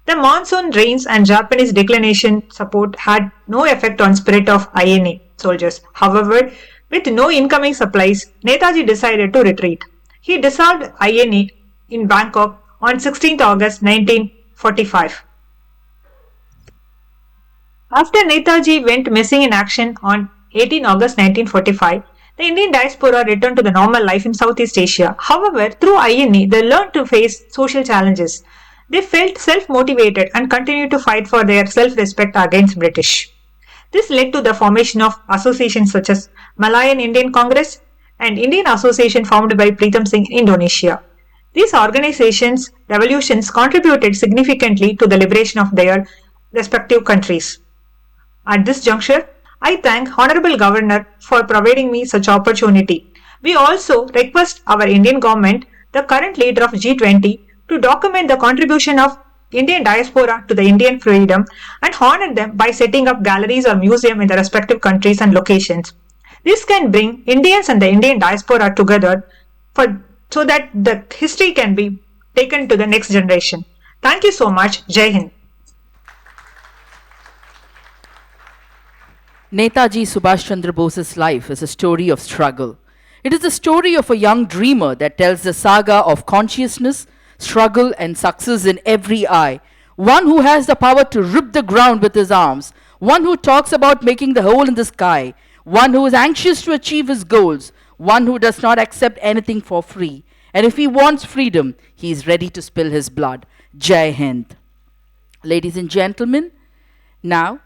The monsoon rains and Japanese declination support had no effect on spirit of INA soldiers. However, with no incoming supplies, Netaji decided to retreat. He dissolved INA in Bangkok on 16th August 1945. After Netaji went missing in action on 18 August 1945, the Indian diaspora returned to the normal life in Southeast Asia. However, through INA, they learned to face social challenges. They felt self-motivated and continued to fight for their self-respect against British. This led to the formation of associations such as Malayan Indian Congress and Indian Association formed by Pritam Singh in Indonesia. These organizations' revolutions contributed significantly to the liberation of their respective countries. At this juncture, I thank Honorable Governor for providing me such opportunity. We also request our Indian government, the current leader of G20, to document the contribution of Indian diaspora to the Indian freedom and honor them by setting up galleries or museums in the respective countries and locations. This can bring Indians and the Indian diaspora together so that the history can be taken to the next generation. Thank you so much. Jai Hind. Netaji Subhas Chandra Bose's life is a story of struggle. It is the story of a young dreamer that tells the saga of consciousness, struggle and success in every eye. One who has the power to rip the ground with his arms. One who talks about making the hole in the sky. One who is anxious to achieve his goals. One who does not accept anything for free. And if he wants freedom, he is ready to spill his blood. Jai Hind. Ladies and gentlemen, now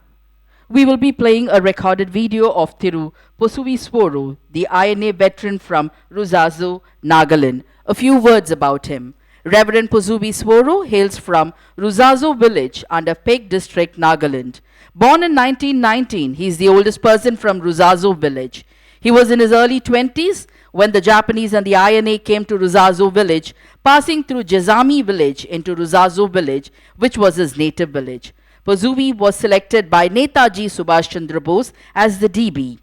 we will be playing a recorded video of Thiru Posuvisworo, the INA veteran from Ruzazo, Nagaland. A few words about him. Reverend Posuvisworo hails from Ruzazo village under Peg district, Nagaland. Born in 1919, he is the oldest person from Ruzazo village. He was in his early 20s when the Japanese and the INA came to Ruzazo village, passing through Jazami village into Ruzazo village, which was his native village. Posuvi was selected by Netaji Subhas Chandra Bose as the DB,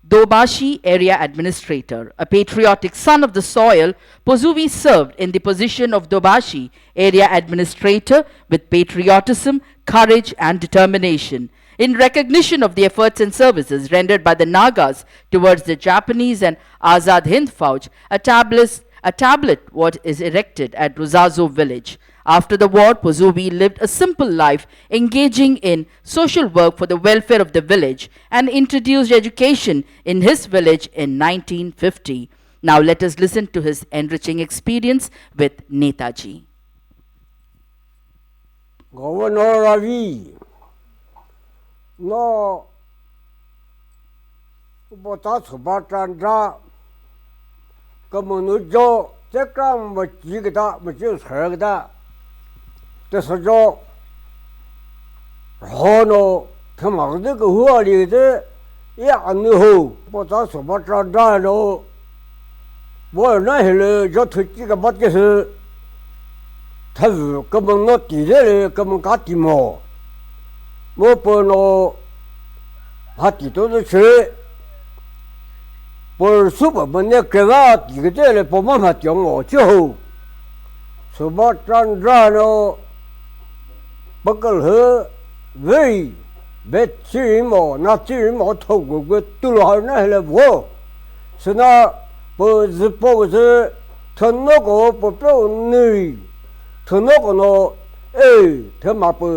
Dobashi area administrator. A patriotic son of the soil, Posuvi served in the position of Dobashi area administrator with patriotism, courage and determination. In recognition of the efforts and services rendered by the Nagas towards the Japanese and Azad Hind Fauj, a tablet was erected at Ruzazo village. After the war, Posuvi lived a simple life, engaging in social work for the welfare of the village and introduced education in his village in 1950. Now let us listen to his enriching experience with Netaji. Governor Ravi, no, Subhas Chandra, Kamunujo, Tekram, Machigata, Machis Hergada. Tesajo Hono Tamagde Huali, Yanu, Pota Subhas Chandra, no, Boy Nahil, Jotika Batkis, Tavu, Kamunoti, Kamukatimo, Mopono, हाथी तो छे पर सुबह बने केवा दिगते ले पमा मात्यों ओ जो Subhash Chandra no buckle है वे बेचिमो नाचिमो थोगो तुलहार ना है वो सना pose थनोगो पोप्रो knee थनोगो no थमापो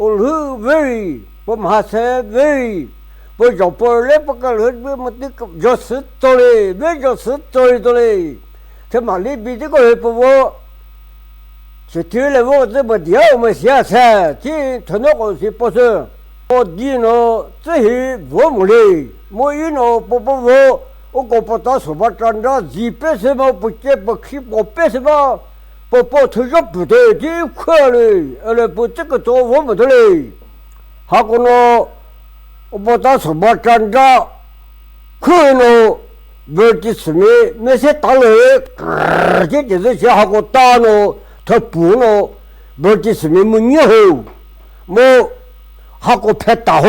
ओलहु way पमासे way bây giờ bơi lấy bắt cái lưỡi với một cái gió sứt tôi biết gió sứt tôi thế mà lấy bị cái cái bố bố chỉ thiếu là bố这么屌嘛下菜这他那个是不是我弟呢这些我没嘞没有呢不我搞不到什么真的几百什么不接不去我百什么不他说不对这块嘞不这个做我们的嘞还有呢我到什么站着，可能不是什么那些打雷，这就是些好个打咯，他不咯，不是什么没有，没好个拍打好，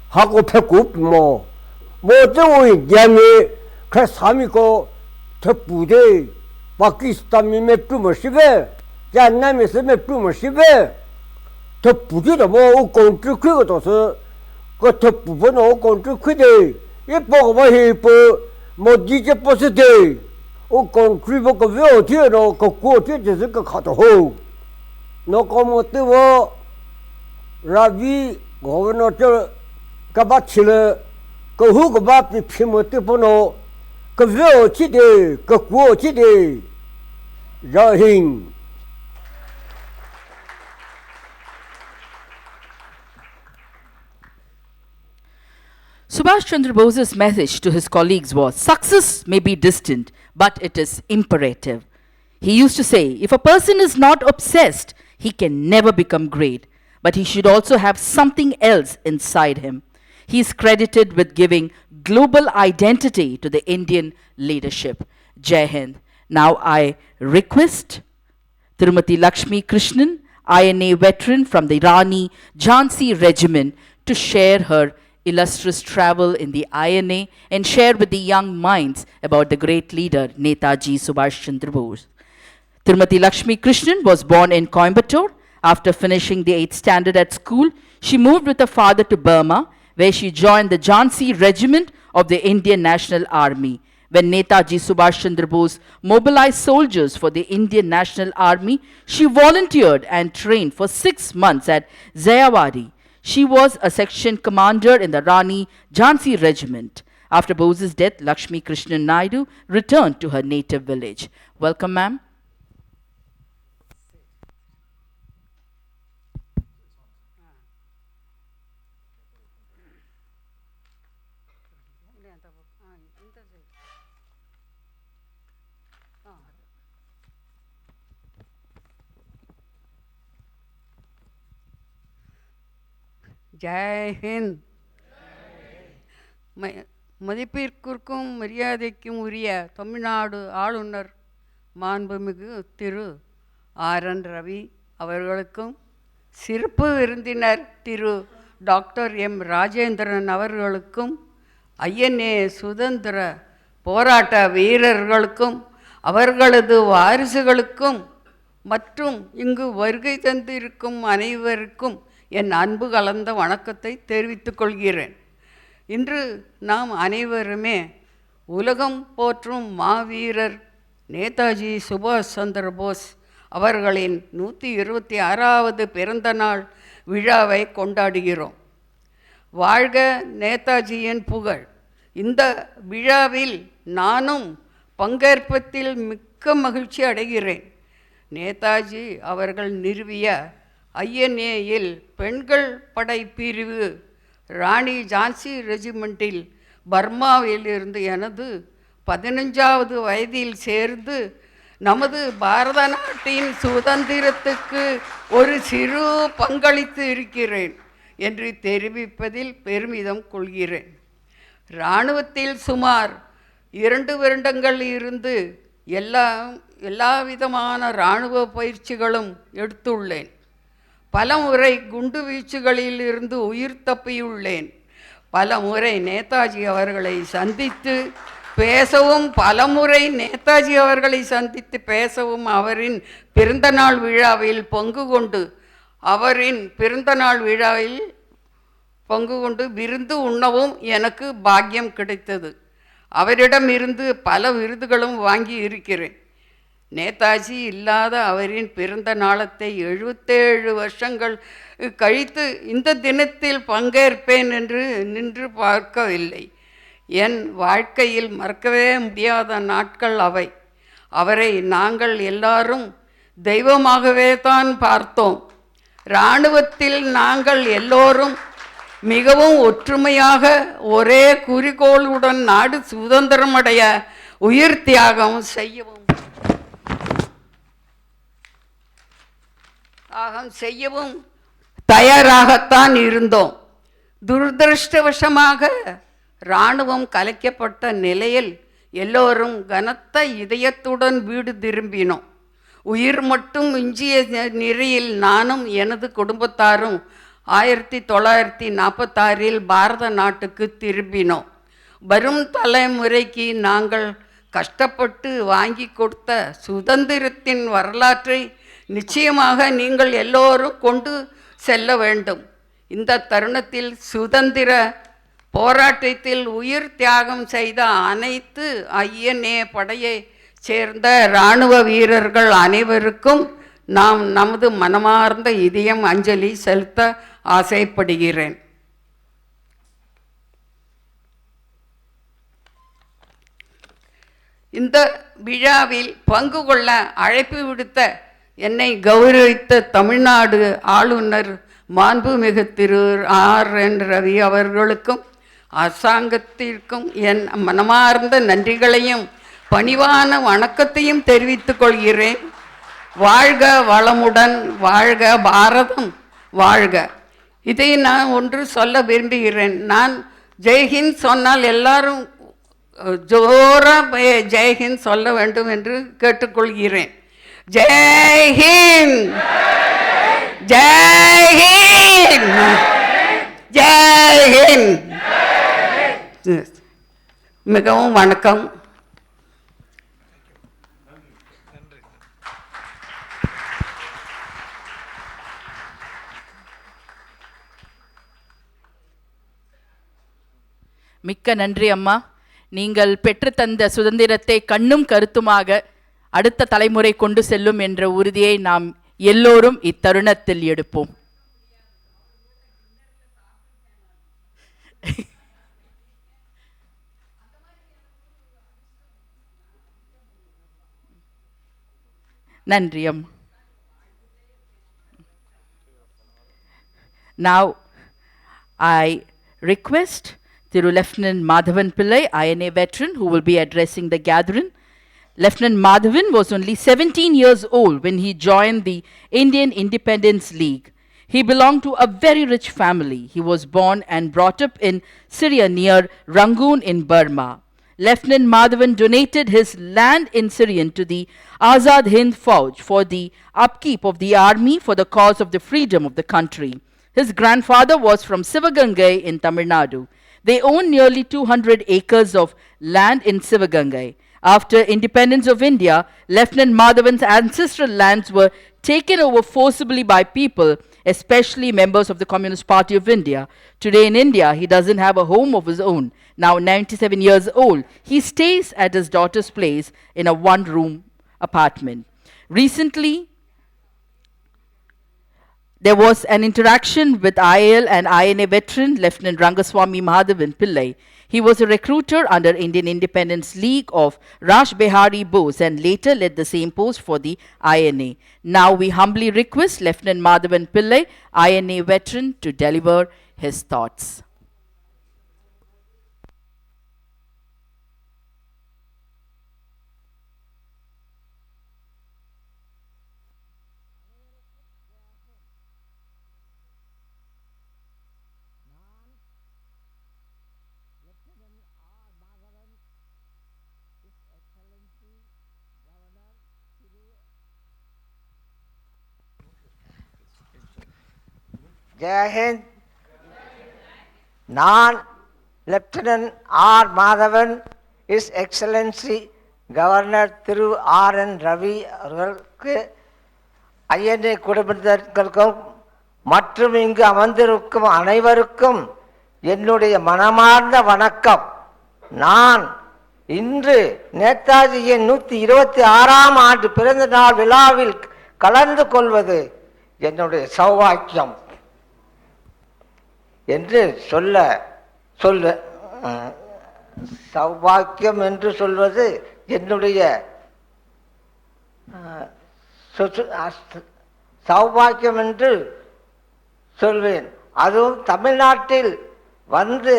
好个拍鼓么，没这位家里看啥米个，他不的，巴基斯坦里面不么是呗，加拿大里面不么是呗，他不的么，我工资亏个都是。个他部分我工资亏的，一包我一包，没几只不是的，我工资我个月天咯，个过天就是个卡得好，那个么对我，然后我那这个把起来，个后个把比平么对不喏，个月天的，个过天的，然后。Subhas Chandra Bose's message to his colleagues was, success may be distant, but it is imperative. He used to say, if a person is not obsessed, he can never become great, but he should also have something else inside him. He is credited with giving global identity to the Indian leadership. Jai Hind. Now I request Tirumati Lakshmi Krishnan, INA veteran from the Rani Jhansi Regiment, to share her illustrious travel in the INA and share with the young minds about the great leader Netaji Subhas Chandra Bose. Tirumati Lakshmi Krishnan was born in Coimbatore. After finishing the 8th standard at school, she moved with her father to Burma, where she joined the Jhansi Regiment of the Indian National Army. When Netaji Subhas Chandra Bose mobilized soldiers for the Indian National Army, she volunteered and trained for 6 months at Zayawadi. She was a section commander in the Rani Jhansi Regiment. After Bose's death, Lakshmi Krishnan Naidu returned to her native village. Welcome, ma'am. Jai Hind. மதிப்பிற்கும் மரியாதைக்கும் உரிய தமிழ்நாடு ஆளுநர் மாண்புமிகு திரு R. N.. Ravi அவர்களுக்கும், சிறப்பு விருந்தினர் திரு doctor M. Rajendran அவர்களுக்கும், INA சுதந்திர போராட்ட வீரர்களுக்கும் அவர்களது வாரிசுகளுக்கும் மற்றும் இங்கு வருகை தந்திருக்கும் அனைவருக்கும் என் அன்பு கலந்த வணக்கத்தை தெரிவித்துக் கொள்கிறேன். இன்று நாம் அனைவருமே உலகம் போற்றும் மாவீரர் நேதாஜி சுபாஷ் சந்திர போஸ் அவர்களின் 126வது பிறந்த நாள் விழாவை கொண்டாடுகிறோம். வாழ்க நேதாஜியின் புகழ். இந்த விழாவில் நானும் பங்கேற்பதில் மிக்க மகிழ்ச்சி அடைகிறேன். நேதாஜி அவர்கள் நிறுவிய ஐஎன்ஏயில் பெண்கள் படை பிரிவு ராணி ஜான்சி ரெஜிமெண்டில் பர்மாவிலிருந்து எனது 15வது வயதில் சேர்ந்து நமது பாரத நாட்டின் சுதந்திரத்துக்கு ஒரு சிறு பங்களித்து இருக்கிறேன் என்று தெரிவிப்பதில் பெருமிதம் கொள்கிறேன். இராணுவத்தில் சுமார் 2 வருடங்கள் இருந்து எல்லா விதமான இராணுவ பயிற்சிகளும் எடுத்துள்ளேன். பல முறை குண்டு வீச்சுகளில் இருந்து உயிர் தப்பியுள்ளேன். பல முறை நேதாஜி அவர்களை சந்தித்து பேசவும், பலமுறை நேதாஜி அவர்களை சந்தித்து பேசவும், அவரின் பிறந்தநாள் விழாவில் பங்கு கொண்டு விருந்து உண்ணவும் எனக்கு பாக்கியம் கிடைத்தது. அவரிடமிருந்து பல விருதுகளும் வாங்கி இருக்கிறேன். நேதாஜி இல்லாத அவரின் பிறந்த நாளத்தை 77 வருஷங்கள் கழித்து இந்த தினத்தில் பங்கேற்பேன் என்று நின்று பார்க்கவில்லை. என் வாழ்க்கையில் மறக்கவே முடியாத நாட்கள் அவை. அவரை நாங்கள் எல்லாரும் தெய்வமாகவே தான் பார்த்தோம். இராணுவத்தில் நாங்கள் எல்லோரும் மிகவும் ஒற்றுமையாக ஒரே குறிக்கோளுடன் நாடு சுதந்திரமடைய உயிர் தியாகம் செய்யவும் தயாராகத்தான் இருந்தோம். துரதிருஷ்டவசமாக இராணுவம் கலைக்கப்பட்ட நிலையில் எல்லோரும் கனத்த இதயத்துடன் வீடு திரும்பினோம். உயிர் மட்டும் மிஞ்சிய நிலையில் நானும் எனது குடும்பத்தாரும் 1946 பாரத நாட்டுக்கு திரும்பினோம். வரும் தலைமுறைக்கு நாங்கள் கஷ்டப்பட்டு வாங்கி கொடுத்த சுதந்திரத்தின் வரலாற்றை நிச்சயமாக நீங்கள் எல்லோரும் கொண்டு செல்ல வேண்டும். இந்த தருணத்தில் சுதந்திர போராட்டத்தில் உயிர் தியாகம் செய்த அனைத்து ஐஎன்ஏ படையை சேர்ந்த இராணுவ வீரர்கள் அனைவருக்கும் நாம் நமது மனமார்ந்த இதயம் அஞ்சலி செலுத்த ஆசைப்படுகிறேன். இந்த விழாவில் பங்கு கொள்ள அழைப்பு விடுத்த என்னை கௌரவித்த தமிழ்நாடு ஆளுநர் மாண்புமிகு திரு RN ரவி அவர்களுக்கும் அரசாங்கத்திற்கும் என் மனமார்ந்த நன்றிகளையும் பணிவான வணக்கத்தையும் தெரிவித்துக் கொள்கிறேன். வாழ்க வளமுடன், வாழ்க பாரதம் வாழ்க. இதை நான் ஒன்று சொல்ல விரும்புகிறேன். நான் ஜெய்ஹிந்த் சொன்னால் எல்லாரும் ஜோரா ஜெய்ஹிந்த் சொல்ல வேண்டும் என்று கேட்டுக்கொள்கிறேன். ஜெய்ஹிந்த், ஜெய்ஹிந்த், ஜெய்ஹிந்த். மிகவும் வணக்கம். மிக்க நன்றி அம்மா. நீங்கள் பெற்றுத்தந்த சுதந்திரத்தை கண்ணும் கருத்துமாக அடுத்த தலைமுறை கொண்டு செல்லும் என்ற உறுதியை நாம் எல்லோரும் இத்தருணத்தில் எடுப்போம். நன்றி அம்மா. Now I request Thiru Lieutenant Madhavan Pillai, INA veteran, who will be addressing the gathering. Lieutenant Madhavan was only 17 years old when he joined the Indian Independence League. He belonged to a very rich family. He was born and brought up in Syria near Rangoon in Burma. Lieutenant Madhavan donated his land in Syrian to the Azad Hind Fauj for the upkeep of the army for the cause of the freedom of the country. His grandfather was from Sivagangai in Tamil Nadu. They owned nearly 200 acres of land in Sivagangai. After independence of India, Lieutenant Madhavan's ancestral lands were taken over forcibly by people, especially members of the Communist Party of India. Today in India, he doesn't have a home of his own. Now 97 years old, he stays at his daughter's place in a one-room apartment. Recently, there was an interaction with IAL and INA veteran Lieutenant Rangaswamy Madhavan Pillai. He was a recruiter under Indian Independence League of Raj Bhavan Bose and later led the same post for the INA. Now we humbly request Lieutenant Madhavan Pillai, INA veteran, to deliver his thoughts. Jai Hind. நான் Lieutenant R. Madhavan, His Excellency Governor Thiru R.N. Ravi அவர்களுக்கு INA குடும்பத்திற்கும் மற்றும் இங்கு அமர்ந்திருக்கும் அனைவருக்கும் என்னுடைய மனமார்ந்த வணக்கம். நான் இன்று நேதாஜியின் 126ஆம் ஆண்டு பிறந்த நாள் விழாவில் கலந்து கொள்வது என்னுடைய சௌபாக்கியம் என்று சௌபாக்கியம் என்று சொல்வது என்னுடைய சௌபாக்கியம் என்று சொல்வேன். அதுவும் தமிழ்நாட்டில் வந்து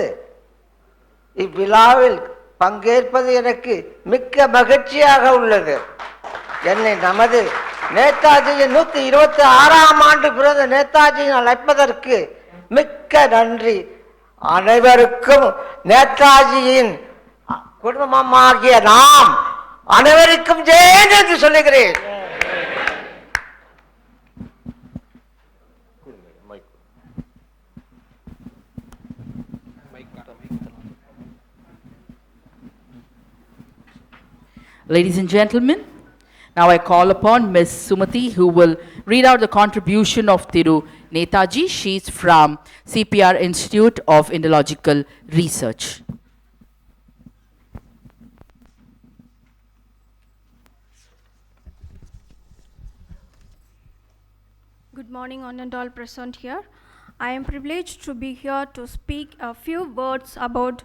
இவ்விழாவில் பங்கேற்பது எனக்கு மிக்க மகிழ்ச்சியாக உள்ளது. என்னை நமது நேதாஜியின் 126ஆம் ஆண்டு பிறந்த நேதாஜியை அழைப்பதற்கு மிக்க நன்றி. அனைவருக்கும் நேதாஜியின் குடும்பமாகிய நாம் அனைவருக்கும் ஜெய் என்று சொல்லுகிறேன். Ladies and gentlemen, now I call upon Ms. Sumati, who will read out the contribution of Thiru Netaji. She is from CPR Institute of Indological Research. Good morning, one and all present here. I am privileged to be here to speak a few words about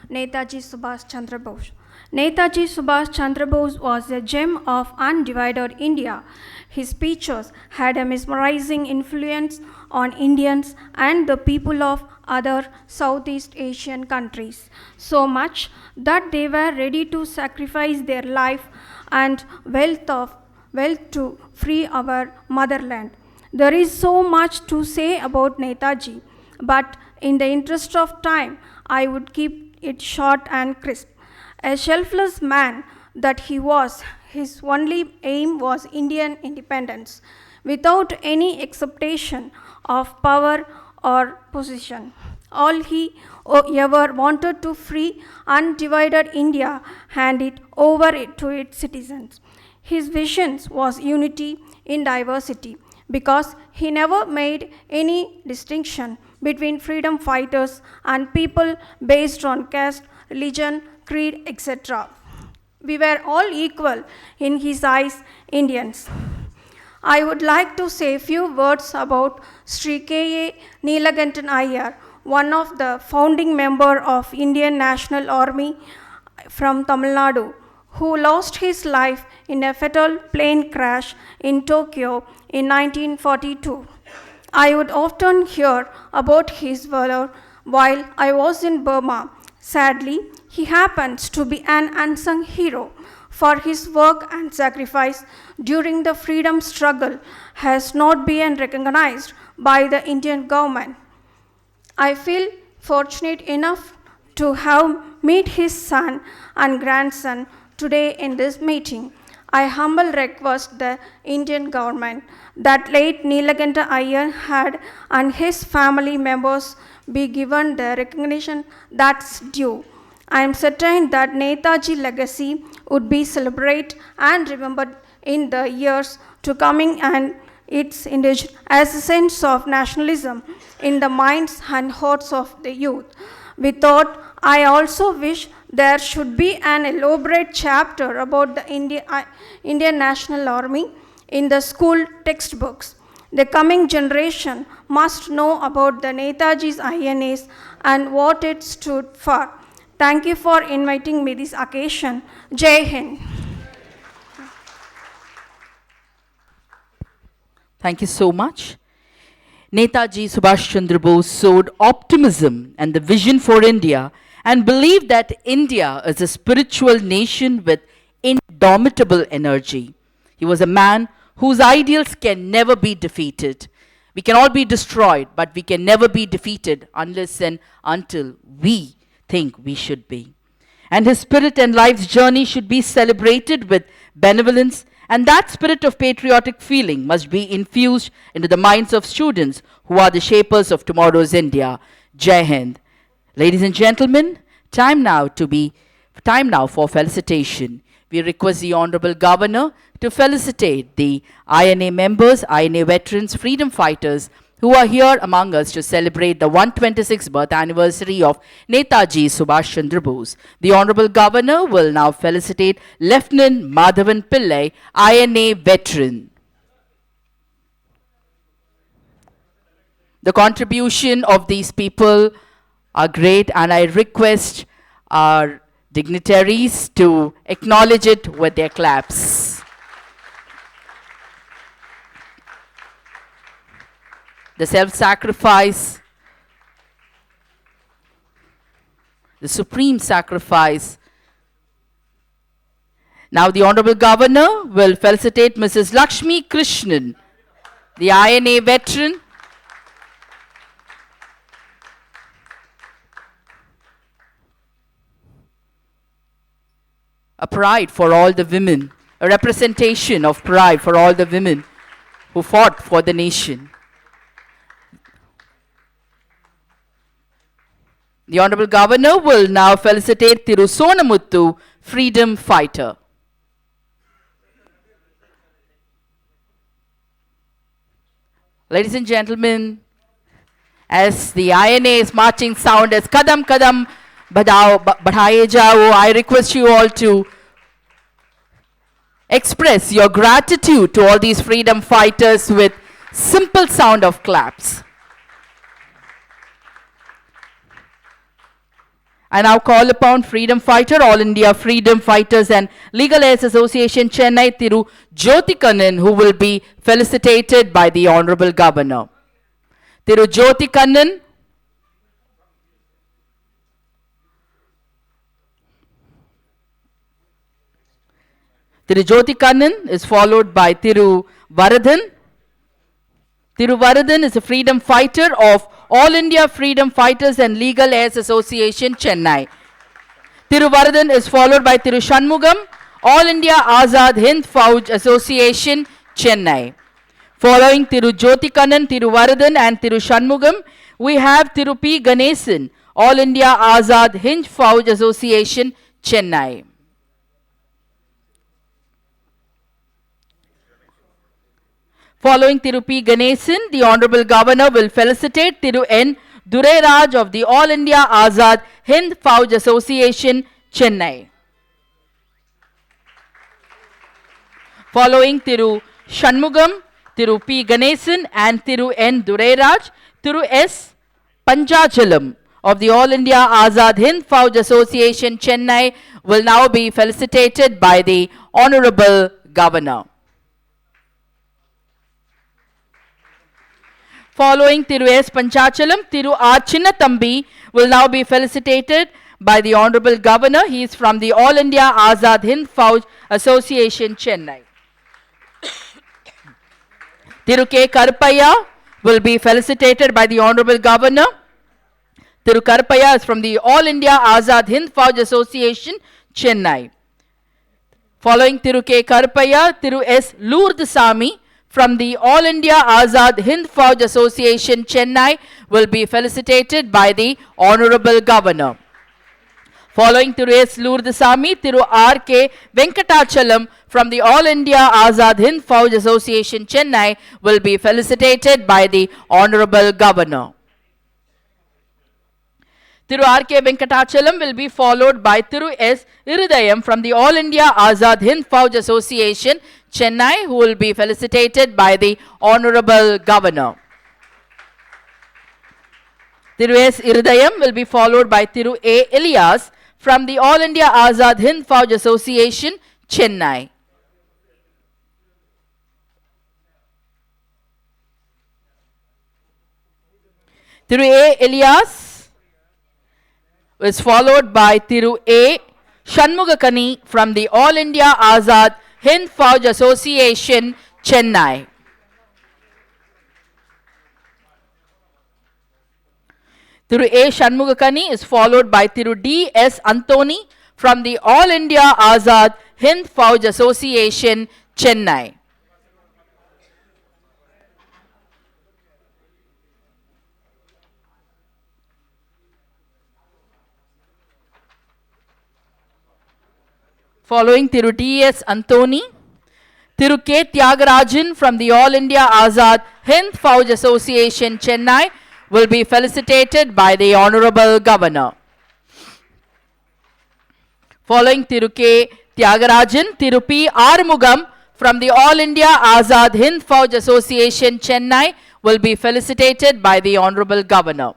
Netaji Subhas Chandra Bose. Netaji Subhas Chandra Bose was a gem of undivided India. His speeches had a mesmerizing influence on Indians and the people of other Southeast Asian countries, so much that they were ready to sacrifice their life and wealth to free our motherland. There is so much to say about Netaji, but in the interest of time, I would keep it short and crisp. A selfless man that he was, his only aim was Indian independence, without any acceptation of power or position. All he ever wanted to free undivided India, hand it over to its citizens. His vision was unity in diversity, because he never made any distinction between freedom fighters and people based on caste, religion, creed, etc. We were all equal in his eyes, Indians. I would like to say a few words about Sri K.A. Neelakantan Iyer, one of the founding members of Indian National Army from Tamil Nadu, who lost his life in a fatal plane crash in Tokyo in 1942. I would often hear about his valor while I was in Burma. Sadly, he happens to be an unsung hero, for his work and sacrifice during the freedom struggle has not been recognized by the Indian government. I feel fortunate enough to have met his son and grandson today in this meeting. I humbly request the Indian government that late Neelakanta Iyer had and his family members be given the recognition that's due. I am certain that Netaji legacy would be celebrated and remembered in the years to coming, and its indigenous as a sense of nationalism in the minds and hearts of the youth. Without, I also wish there should be an elaborate chapter about the Indian National Army in the school textbooks. The coming generation must know about the Netaji's INAs and what it stood for. Thank you for inviting me this occasion. Jai Hind. Thank you so much. Netaji Subhas Chandra Bose sowed optimism and the vision for India and believed that India is a spiritual nation with indomitable energy. He was a man whose ideals can never be defeated. We can all be destroyed, but we can never be defeated unless and until we think we should be. And his spirit and life's journey should be celebrated with benevolence, and that spirit of patriotic feeling must be infused into the minds of students who are the shapers of tomorrow's India. Jai Hind. Ladies and gentlemen, time now for felicitation. We request the Honorable Governor to felicitate the INA members, INA veterans, freedom fighters who are here among us to celebrate the 126th birth anniversary of Netaji Subhas Chandra Bose. The Honorable Governor will now felicitate Lieutenant Madhavan Pillai, INA veteran. The contribution of these people are great, and I request our dignitaries to acknowledge it with their claps. The self-sacrifice, the supreme sacrifice. Now the Honorable Governor will felicitate Mrs. Lakshmi Krishnan, the INA veteran. A pride for all the women, a representation of pride for all the women who fought for the nation. The Honorable Governor will now felicitate Thiru Sonamuthu, freedom fighter. Ladies and gentlemen, as the INA's marching sound is Kadam Kadam Badhaye Jao, I request you all to express your gratitude to all these freedom fighters with simple sound of claps. I now call upon freedom fighter, All India Freedom Fighters and Legal Aids Association Chennai, Thiru Jyoti Kannan, who will be felicitated by the Honorable Governor. Thiru Jyoti Kannan. Thiru Jyoti Kannan is followed by Thiru Varadhan. Thiru Varadhan is a freedom fighter of All India Freedom Fighters and Legal Aids Association, Chennai. Thiru Varadhan is followed by Thiru Shanmugam, All India Azad Hind Fauj Association, Chennai. Following Thiru Jyoti Kannan, Thiru Varadhan and Thiru Shanmugam, we have Thiru P. Ganesan, All India Azad Hind Fauj Association, Chennai. Following Thiru P. Ganesan, the Honorable Governor will felicitate Thiru N. Dureraj of the All India Azad Hind Fauj Association, Chennai. Following Thiru Shanmugam, Thiru P. Ganesan and Thiru N. Dureraj, Thiru S. Panjachalam of the All India Azad Hind Fauj Association, Chennai will now be felicitated by the Honorable Governor. Following Thiru S. Panchachalam, Thiru R. Chinnatambi will now be felicitated by the Honorable Governor. He is from the All India Azad Hind Fauj Association, Chennai. Thiru K. Karpaya will be felicitated by the Honorable Governor. Thiru Karpaya is from the All India Azad Hind Fauj Association, Chennai. Following Thiru K. Karpaya, Thiru S. Lourdesami from the All India Azad Hind Fauj Association, Chennai will be felicitated by the Honorable Governor. Following Thiru S. Lourdesami, Thiru R. K. Venkatachalam from the All India Azad Hind Fauj Association, Chennai will be felicitated by the Honorable Governor. Thiru R. K. Venkatachalam will be followed by Thiru S. Irudayam from the All India Azad Hind Fauj Association, Chennai, who will be felicitated by the Honorable Governor. Thiru S. Irudayam will be followed by Thiru A. Elias from the All India Azad Hind Fauj Association, Chennai. Thiru A. Elias is followed by Thiru A. Shanmugakani from the All India Azad Hind Fauj Association, Chennai. Thiru A. Shanmugakani is followed by Thiru D. S. Antoni from the All India Azad Hind Fauj Association, Chennai. Following Thiru D.S. Anthony, Thiru K. Tyagarajan from the All India Azad Hind Fauj Association, Chennai, will be felicitated by the Honorable Governor. Following Thiru K. Tyagarajan, Thiru P. Armugam from the All India Azad Hind Fauj Association, Chennai, will be felicitated by the Honorable Governor.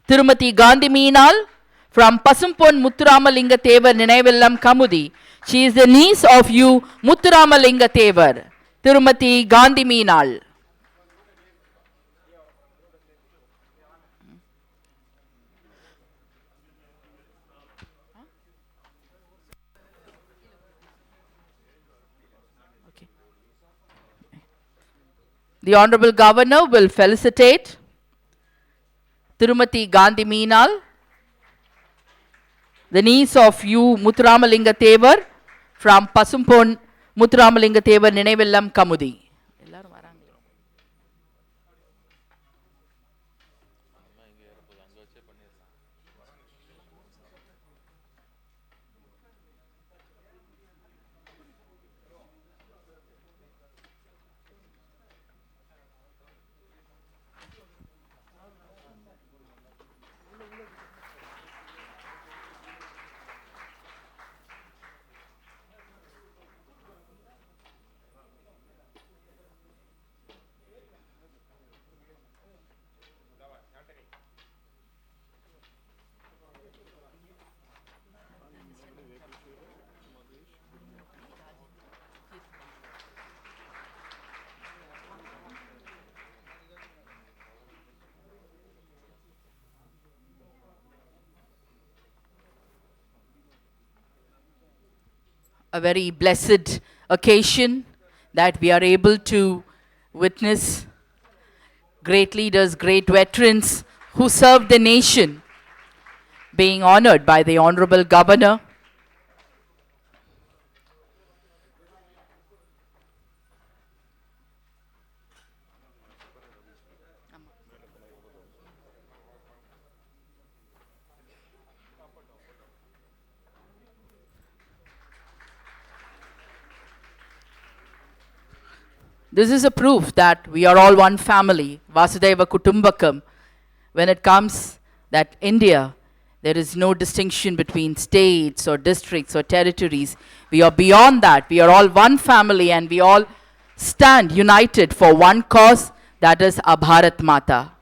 Tirumati Gandhi Meenal from Pasumpon Muthuramalinga Thevar, Ninaivillam, Kamudi. She is the niece of U. Muthuramalinga Thevar. Tirumati Gandhi Meenal. The Honorable Governor will felicitate Tirumati Gandhi Meenal, the niece of U. Muthuramalinga Thevar from Pasumpon Muthuramalinga Thevar, Ninaivillam, Kamudi. A very blessed occasion that we are able to witness great leaders, great veterans who served the nation being honored by the Honorable Governor. This is a proof that we are all one family, Vasudeva Kutumbakam. When it comes that India, there is no distinction between states or districts or territories. We are beyond that. We are all one family and we all stand united for one cause, that is our Bharat Mata.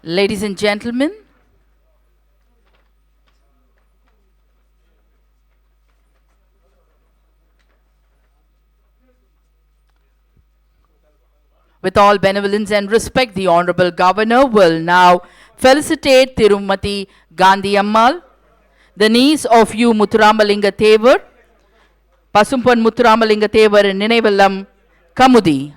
Ladies and gentlemen, with all benevolence and respect, the Honorable Governor will now felicitate Tirumati Gandhi Ammal, the niece of U. Muthuramalinga Thevar, Pasumpan Muthuramalinga Thevar in Ninaivillam, Kamudi.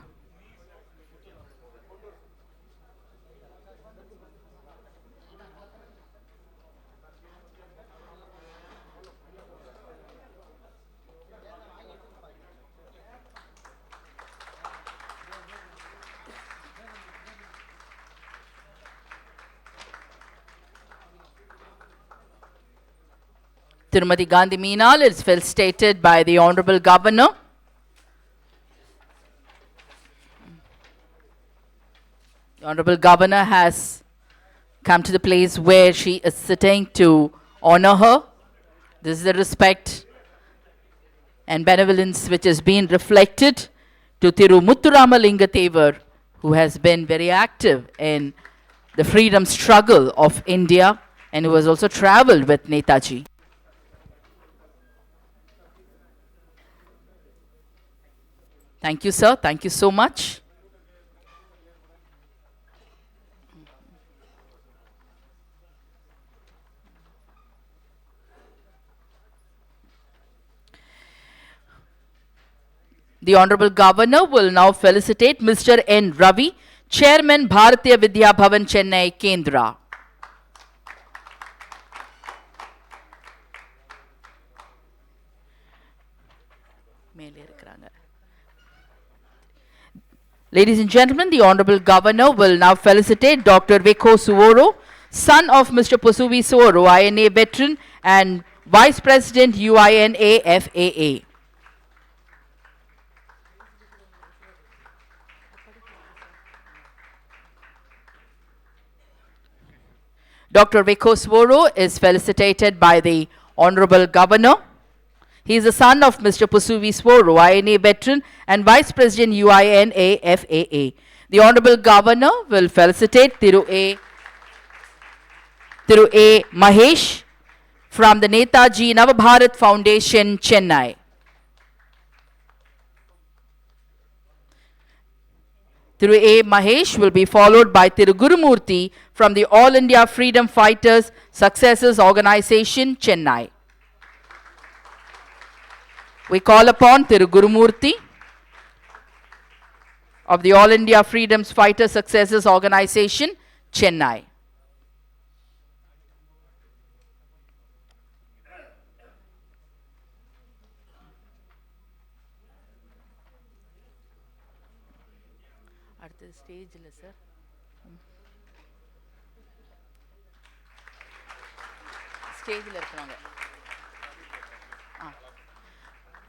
Tirumati Gandhi Meenal is felicitated by the Honorable Governor. The Honorable Governor has come to the place where she is sitting to honor her. This is the respect and benevolence which has been reflected to Thiru Muthuramalinga Thevar, who has been very active in the freedom struggle of India and who has also traveled with Netaji. Thank you, sir. Thank you so much. The Honorable Governor will now felicitate Mr. N. Ravi, Chairman, Bharatiya Vidya Bhavan, Chennai, Kendra. Ladies and gentlemen, the Honorable Governor will now felicitate Dr. Veko Suoro, son of Mr. Pusuvi Suoro, INA veteran and Vice President UINA FAA. Dr. Veko Suoro is felicitated by the Honorable Governor. He is the son of Mr. Pusuvi Suoro, INA veteran and Vice President UINA FAA. The Honorable Governor will felicitate Thiru A. Mahesh from the Netaji Navabharat Foundation, Chennai. Thiru A. Mahesh will be followed by Thiru Gurumurthy from the All India Freedom Fighters Successors Organization, Chennai. We call upon Thiru Gurumurthy of the All India Freedom Fighters Successors Organization, Chennai.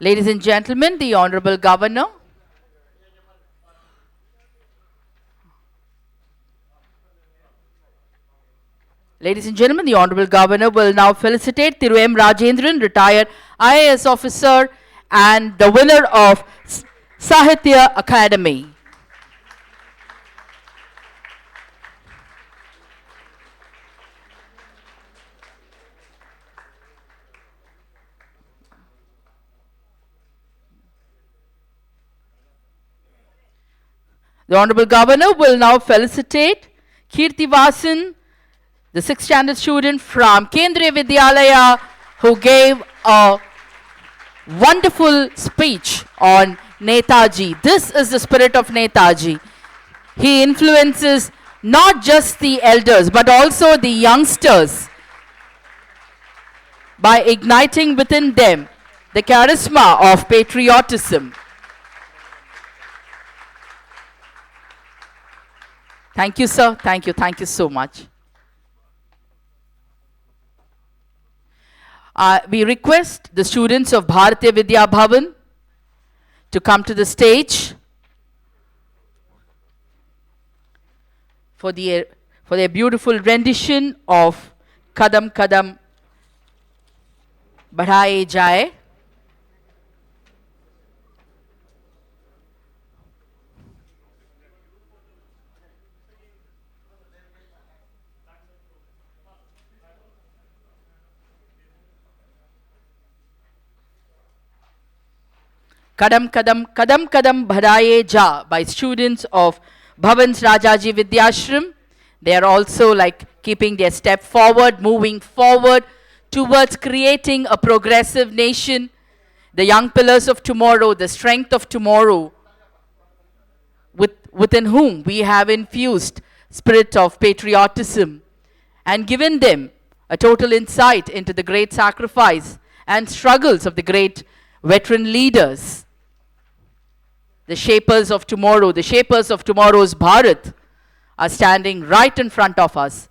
Ladies and gentlemen, the Honorable Governor. Ladies and gentlemen, the Honorable Governor will now felicitate Thiru M. Rajendran, retired IAS officer and the winner of Sahitya Academy. The Honorable Governor will now felicitate Kirti Vasan, the 6th standard student from Kendriya Vidyalaya, who gave a wonderful speech on Netaji. This is the spirit of Netaji. He influences not just the elders, but also the youngsters by igniting within them the charisma of patriotism. Thank you, sir. Thank you. Thank you so much. We request the students of Bharatiya Vidya Bhavan to come to the stage for their beautiful rendition of Kadam Kadam Badhaye Jaye. Kadam Kadam Kadam Kadam Bhadaye Ja by students of Bhavan's Rajaji Vidyashram. They are also like keeping their step forward, moving forward towards creating a progressive nation, the young pillars of tomorrow, the strength of tomorrow, within whom we have infused spirit of patriotism and given them a total insight into the great sacrifice and struggles of the great veteran leaders. The shapers of tomorrow, the shapers of tomorrow's Bharat are standing right in front of us.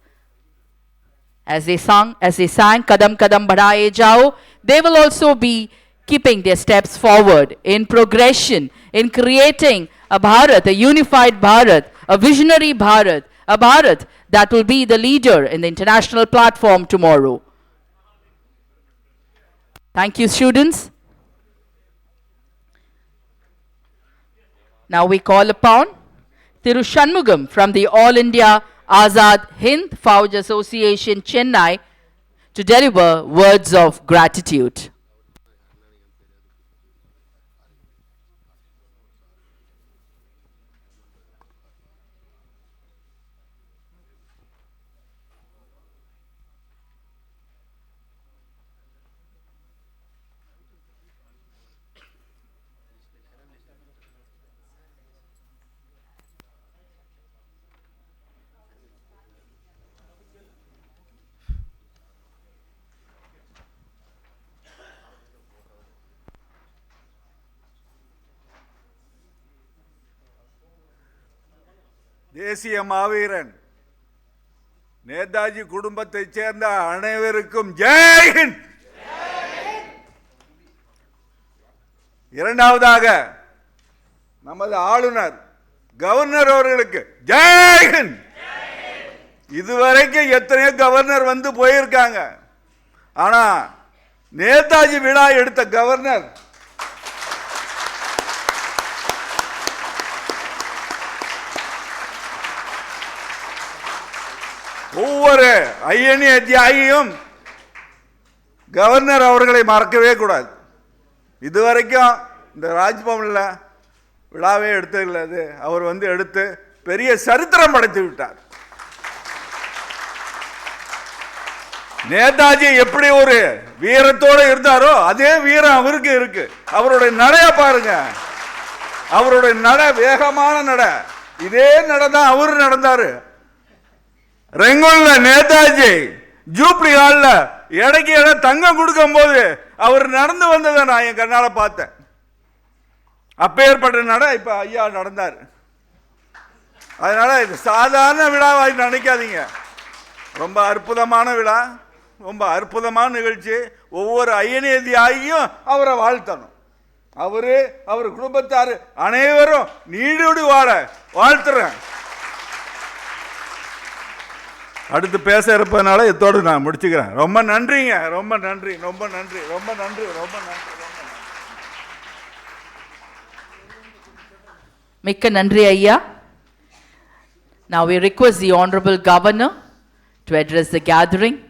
as they sang Kadam Kadam Badhaye Jao, they will also be keeping their steps forward in progression, in creating a Bharat, a unified Bharat, a visionary Bharat, a Bharat that will be the leader in the international platform tomorrow. Thank you, students. Now we call upon Thiru Shanmugam from the All India Azad Hind Fauj Association, Chennai, to deliver words of gratitude. தேசிய மாவீரன் நேதாஜி குடும்பத்தைச் சேர்ந்த அனைவருக்கும் ஜெய்ஹிந்த். இரண்டாவதாக நமது ஆளுநர் governor அவர்களுக்கு ஜெய்ஹிந்த். இதுவரைக்கும் எத்தனையோ கவர்னர் வந்து போயிருக்காங்க. ஆனா நேதாஜி விழா எடுத்த கவர்னர் ஒவ்வொரு ஐஎன்ஏ தியாகியும் கவர்னர் அவர்களை மறக்கவே கூடாது. இதுவரைக்கும் இந்த ராஜ்பவன்ல விழாவே எடுத்தது அவர் வந்து எடுத்து பெரிய சரித்திரம் படைத்து விட்டார். நேதாஜி எப்படி ஒரு வீரத்தோடு இருந்தாரோ அதே வீரம் அவருக்கு இருக்கு. அவருடைய நடைய பாருங்க, அவருடைய நட வேகமான நட. இதே நடதான் அவரு நடந்தாரு. ரெங்கோன்ல நேதாஜி ஜூப்ளி ஹால்ல எடைக்கு எடை தங்கம் கொடுக்கும் போது அவர் நடந்து வந்ததை நான் என் கண்ணால பார்த்தேன். அப்பேற்பட்ட நட இப்ப ஐயா நடந்தார். அதனால இது சாதாரண விழாவாய் நினைக்காதீங்க. ரொம்ப அற்புதமான விழா, ரொம்ப அற்புதமான நிகழ்ச்சி. ஒவ்வொரு ஐஎன்ஏ தியாகியும் அவரை வாழ்த்தணும். அவர் குடும்பத்தார் அனைவரும் நீடோடி வாழ வாழ்த்துறேன். அடுத்து பேச இருப்பதனால இதோடு நான் முடிச்சுக்கிறேன். ரொம்ப நன்றிங்க. ரொம்ப நன்றி, ரொம்ப நன்றி, ரொம்ப நன்றி, ரொம்ப நன்றி. Mikka Nandri Ayya. Now we request the Honorable Governor to address the gathering.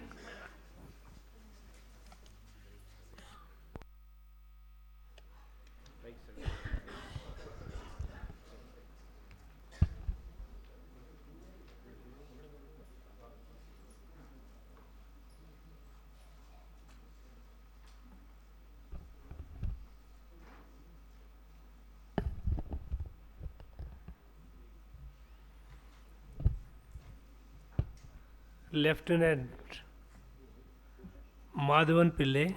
Lieutenant Madhavan Pillai,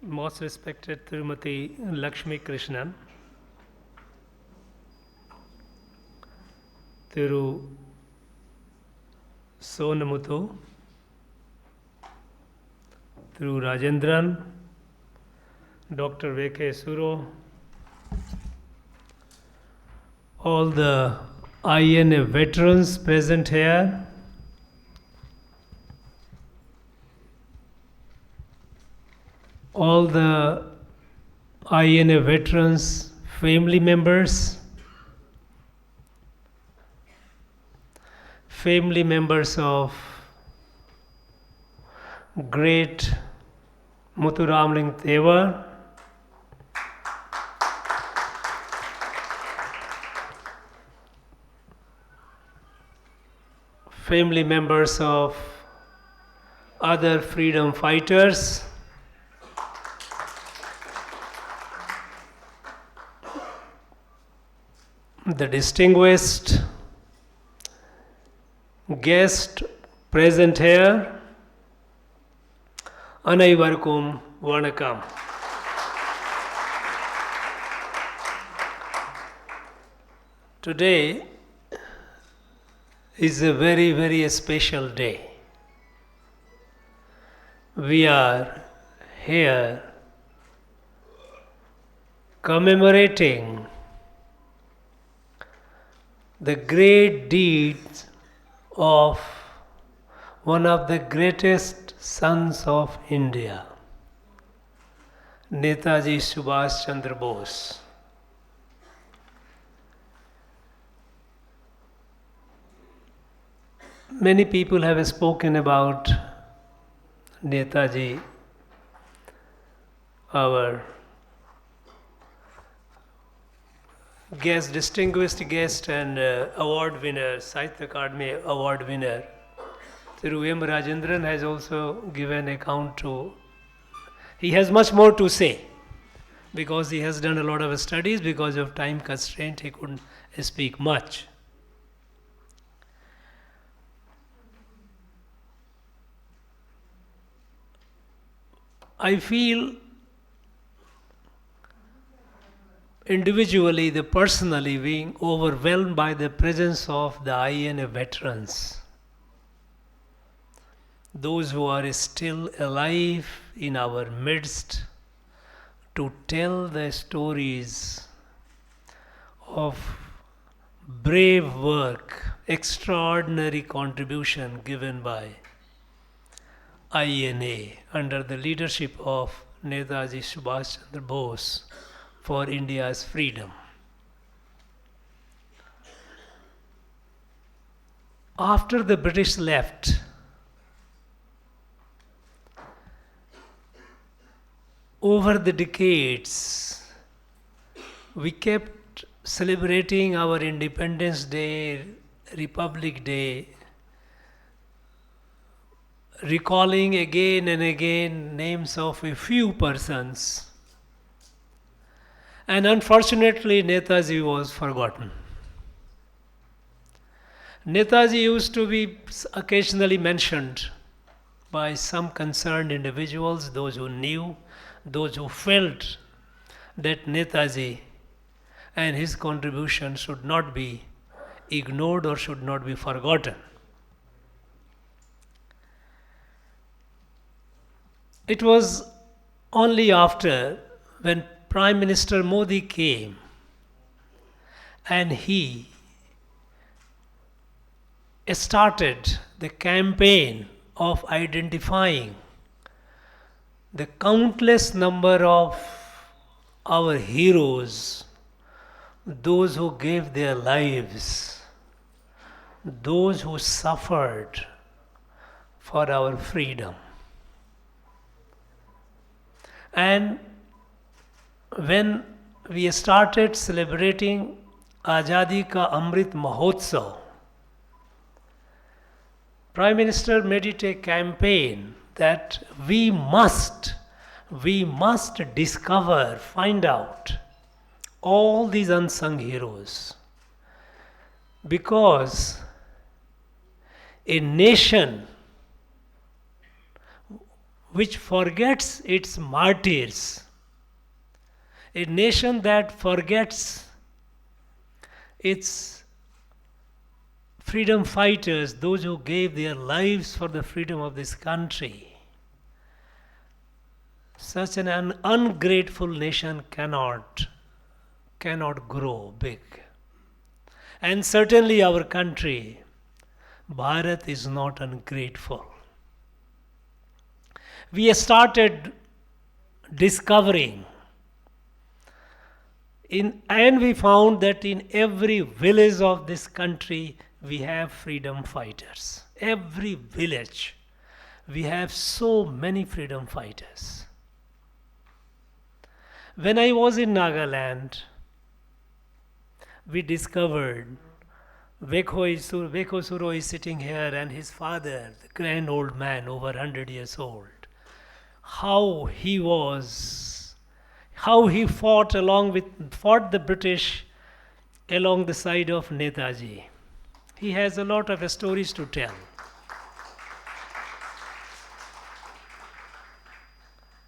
most respected Tirumati Lakshmi Krishnan, Thiru Sonamuthu, Thiru Rajendran, Dr. V.K. Suro, all the INA veterans present here, all the INA veterans, family members of great Muthuramling Deva, family members of other freedom fighters, the distinguished guest present here, அனைவருக்கும் வணக்கம். Today is a very, very special day. We are here commemorating the great deeds of one of the greatest sons of India, Netaji Subhas Chandra Bose. Many people have spoken about Netaji, our guest, distinguished guest and award winner, Sahitya Akademi award winner, Thiru M. Rajendran has also given account to. He has much more to say because he has done a lot of studies. Because of time constraint, he couldn't speak much. I feel individually, personally being overwhelmed by the presence of the INA veterans, those who are still alive in our midst to tell the stories of brave work, extraordinary contribution given by INA under the leadership of Netaji Subhas Chandra Bose for India's freedom. After the British left, over the decades, we kept celebrating our Independence Day, Republic Day, recalling again and again names of a few persons. And unfortunately, Netaji was forgotten. Netaji used to be occasionally mentioned by some concerned individuals, those who knew, those who felt that Netaji and his contribution should not be ignored or should not be forgotten. It was only after when Prime Minister Modi came and he started the campaign of identifying the countless number of our heroes, those who gave their lives, those who suffered for our freedom. And when we started celebrating Azadi Ka Amrit Mahotsav, Prime Minister made it a campaign that we must discover, find out all these unsung heroes. Because a nation which forgets its martyrs, a nation that forgets its freedom fighters, those who gave their lives for the freedom of this country, such an ungrateful nation cannot grow big. And certainly our country, Bharat, is not ungrateful. We started discovering and we found that in every village of this country we have freedom fighters. Every village we have so many freedom fighters. When I was in Nagaland, we discovered Veko Suro is sitting here and his father, the grand old man over 100 years old, how he fought the British along the side of Netaji. He has a lot of stories to tell.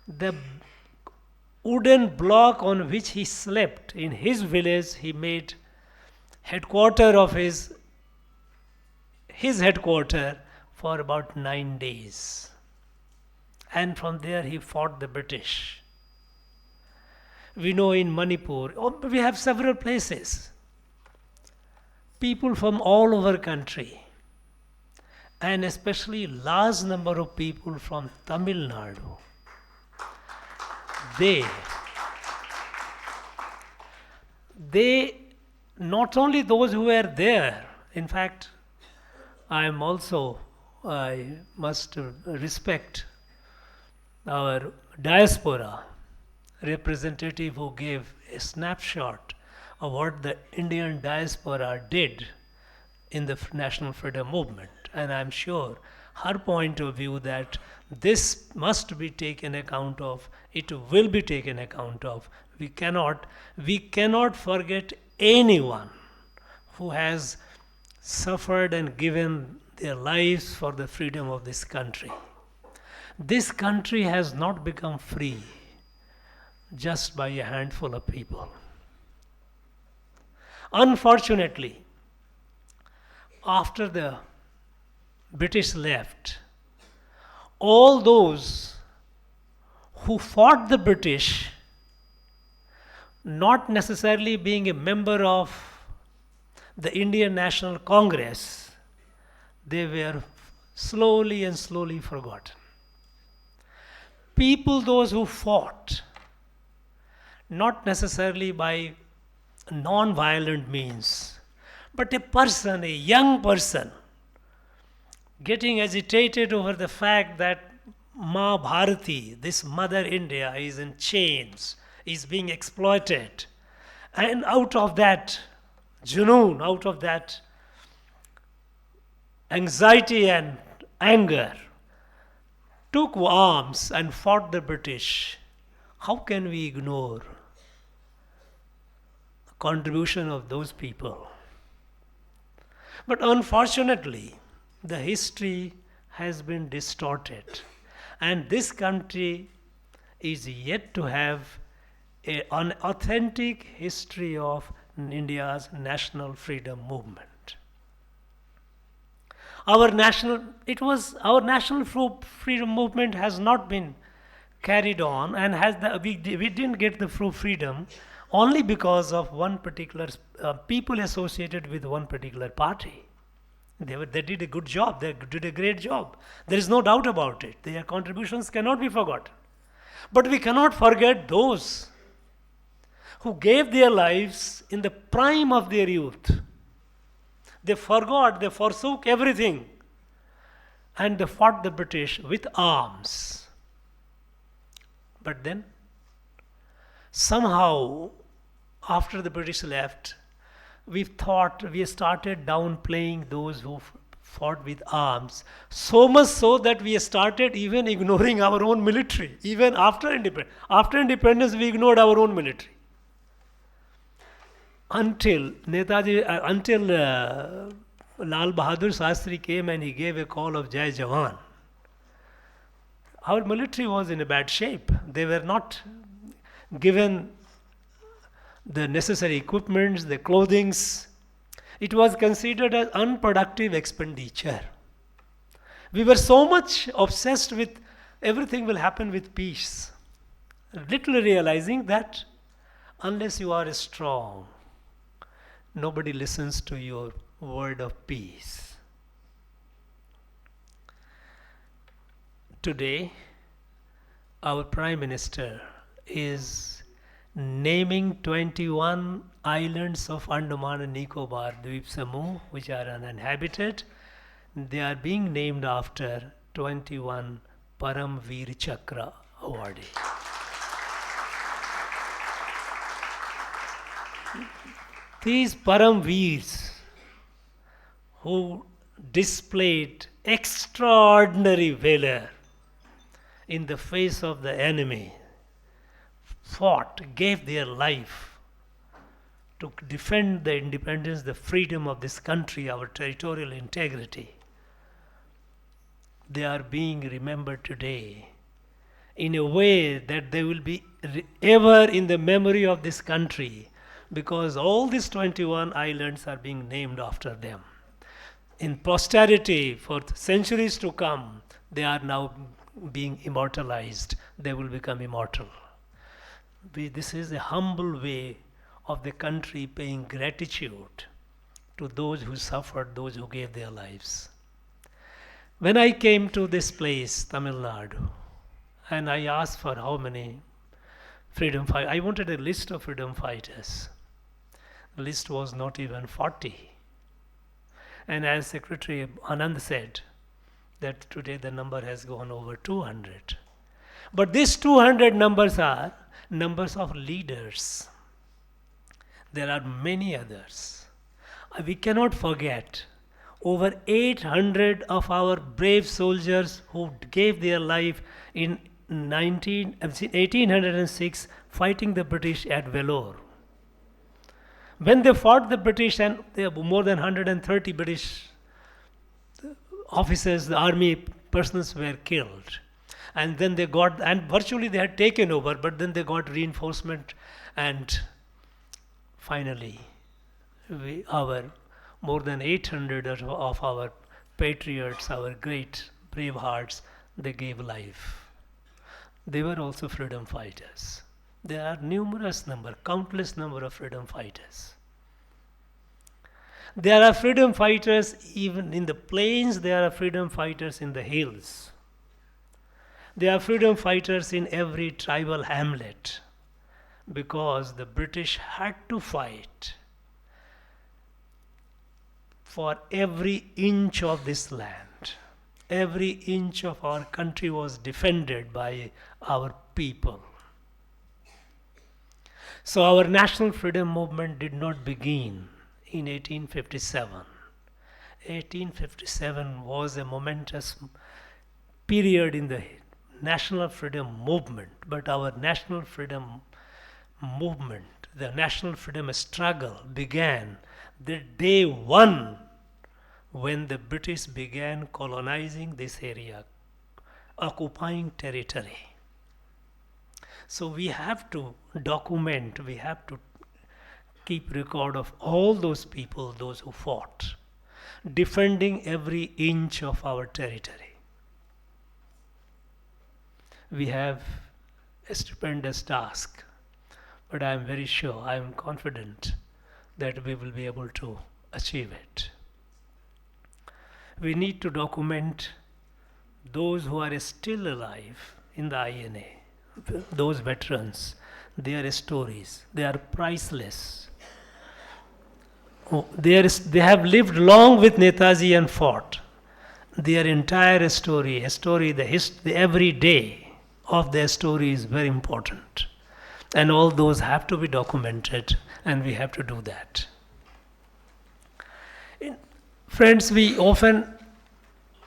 The wooden block on which he slept in his village, he made headquarters of his his headquarters for about 9 days. And from there he fought the British. We know in Manipur, we have several places. People from all over country, and especially large number of people from Tamil Nadu, they not only those who were there, in fact, I must respect our diaspora representative who gave a snapshot of what the Indian diaspora did in the national freedom movement. And I'm sure her point of view that this must be taken account of, it will be taken account of. We cannot forget anyone who has suffered and given their lives for the freedom of this country. This country has not become free just by a handful of people. Unfortunately, after the British left, all those who fought the British, not necessarily being a member of the Indian National Congress, they were slowly and slowly forgotten. People, those who fought, not necessarily by non-violent means, but a young person, getting agitated over the fact that Ma Bharati, this Mother India, is in chains, is being exploited. And out of that junoon, out of that anxiety and anger, took arms and fought the British. How can we ignore the contribution of those people? But unfortunately, the history has been distorted, and this country is yet to have an authentic history of India's national freedom movement. Our national freedom movement has not been carried on, and we didn't get the full freedom only because of one particular people associated with one particular party. They did a good job. They did a great job. There is no doubt about it. Their contributions cannot be forgotten. But we cannot forget those who gave their lives in the prime of their youth. They forsook everything, and they fought the British with arms. But then, somehow, after the British left, we started downplaying those who fought with arms, so much so that we started even ignoring our own military. Even after independence, we ignored our own military. Until Lal Bahadur Shastri came and he gave a call of Jai Jawan. Our military was in a bad shape. They were not given the necessary equipments, the clothings. It was considered as unproductive expenditure. We were so much obsessed with everything will happen with peace, little realizing that unless you are strong, nobody listens to your word of peace. Today, our Prime Minister is naming 21 islands of Andaman and Nicobar Dweep Samu, which are uninhabited. They are being named after 21 Param Veer Chakra awardees. These Param Veers who displayed extraordinary valor in the face of the enemy, fought, gave their life to defend the independence, the freedom of this country, our territorial integrity. They are being remembered today in a way that they will be ever in the memory of this country, because all these 21 islands are being named after them. in posterity for centuries to come, they are now being immortalized. They will become immortal. This is a humble way of the country paying gratitude to those who suffered, those who gave their lives. When I came to this place, Tamil Nadu, and I asked for how many freedom fighters, I wanted a list of freedom fighters. The list was not even 40. And as Secretary Anand said, that today the number has gone over 200. But these 200 numbers are numbers of leaders. There are many others. We cannot forget over 800 of our brave soldiers who gave their life in 1806 fighting the British at Vellore. When they fought the British, and there were more than 130 British officers, the army persons were killed. And then they got, and virtually they had taken over, but then they got reinforcement, and finally our more than 800 of our patriots, our great brave hearts, they gave life. They were also freedom fighters. There are countless number of freedom fighters. There are freedom fighters even in the plains, there are freedom fighters in the hills. There are freedom fighters in every tribal hamlet, because the British had to fight for every inch of this land. Every inch of our country was defended by our people. So our national freedom movement did not begin in 1857. 1857 was a momentous period in the national freedom movement, but our national freedom movement, the national freedom struggle began the day one when the British began colonizing this area, occupying territory. So we have to document, we have to keep record of all those people, those who fought, defending every inch of our territory. We have a stupendous task, but I am very sure, I am confident that we will be able to achieve it. We need to document those who are still alive in the INA, those veterans, their stories, they are priceless. They have lived long with Netaji and fought. Their entire story, every day of their story is very important. And all those have to be documented, and we have to do that. Friends, we often,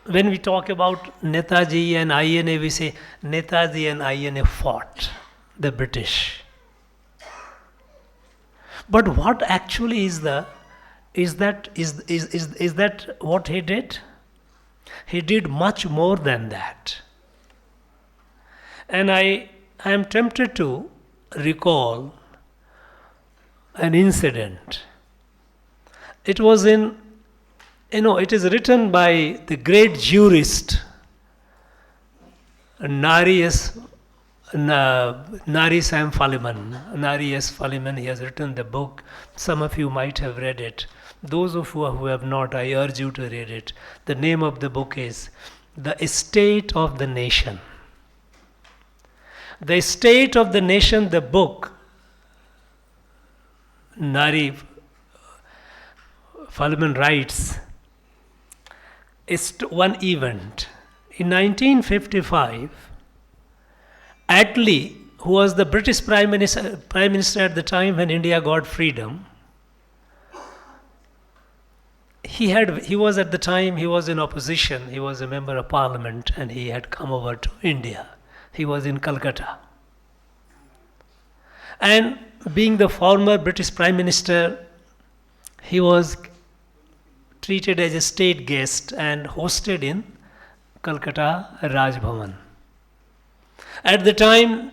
when we talk about Netaji and INA, we say Netaji and INA fought the British. But what actually is that what he did? He did much more than that. And I am tempted to recall an incident. It was it is written by the great jurist Nari S. Faliman. He has written the book. Some of you might have read it. Those of you who have not, I urge you to read it. The name of the book is The State of the Nation. The State of the Nation, the book, Nari Faliman writes, is one event. In 1955, Attlee, who was the British Prime Minister at the time when India got freedom, he was in opposition, he was a member of parliament, and he had come over to India. He was in Calcutta. And being the former British Prime Minister, he was treated as a state guest and hosted in Calcutta, Raj Bhavan. At the time,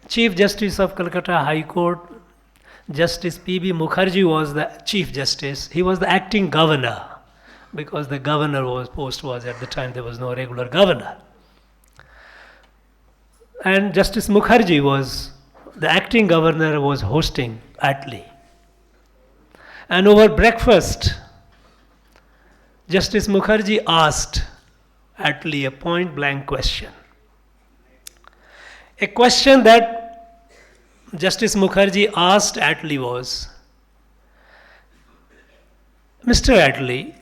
Chief Justice of Calcutta High Court, Justice PIB Mukherjee was the Chief Justice. He was the acting governor because the governor post was at the time, there was no regular governor. And Justice Mukherjee was, the acting governor was hosting Attlee. And over breakfast, Justice Mukherjee asked Attlee a point blank question. A question that Justice Mukherjee asked Attlee was, Mr. Attlee,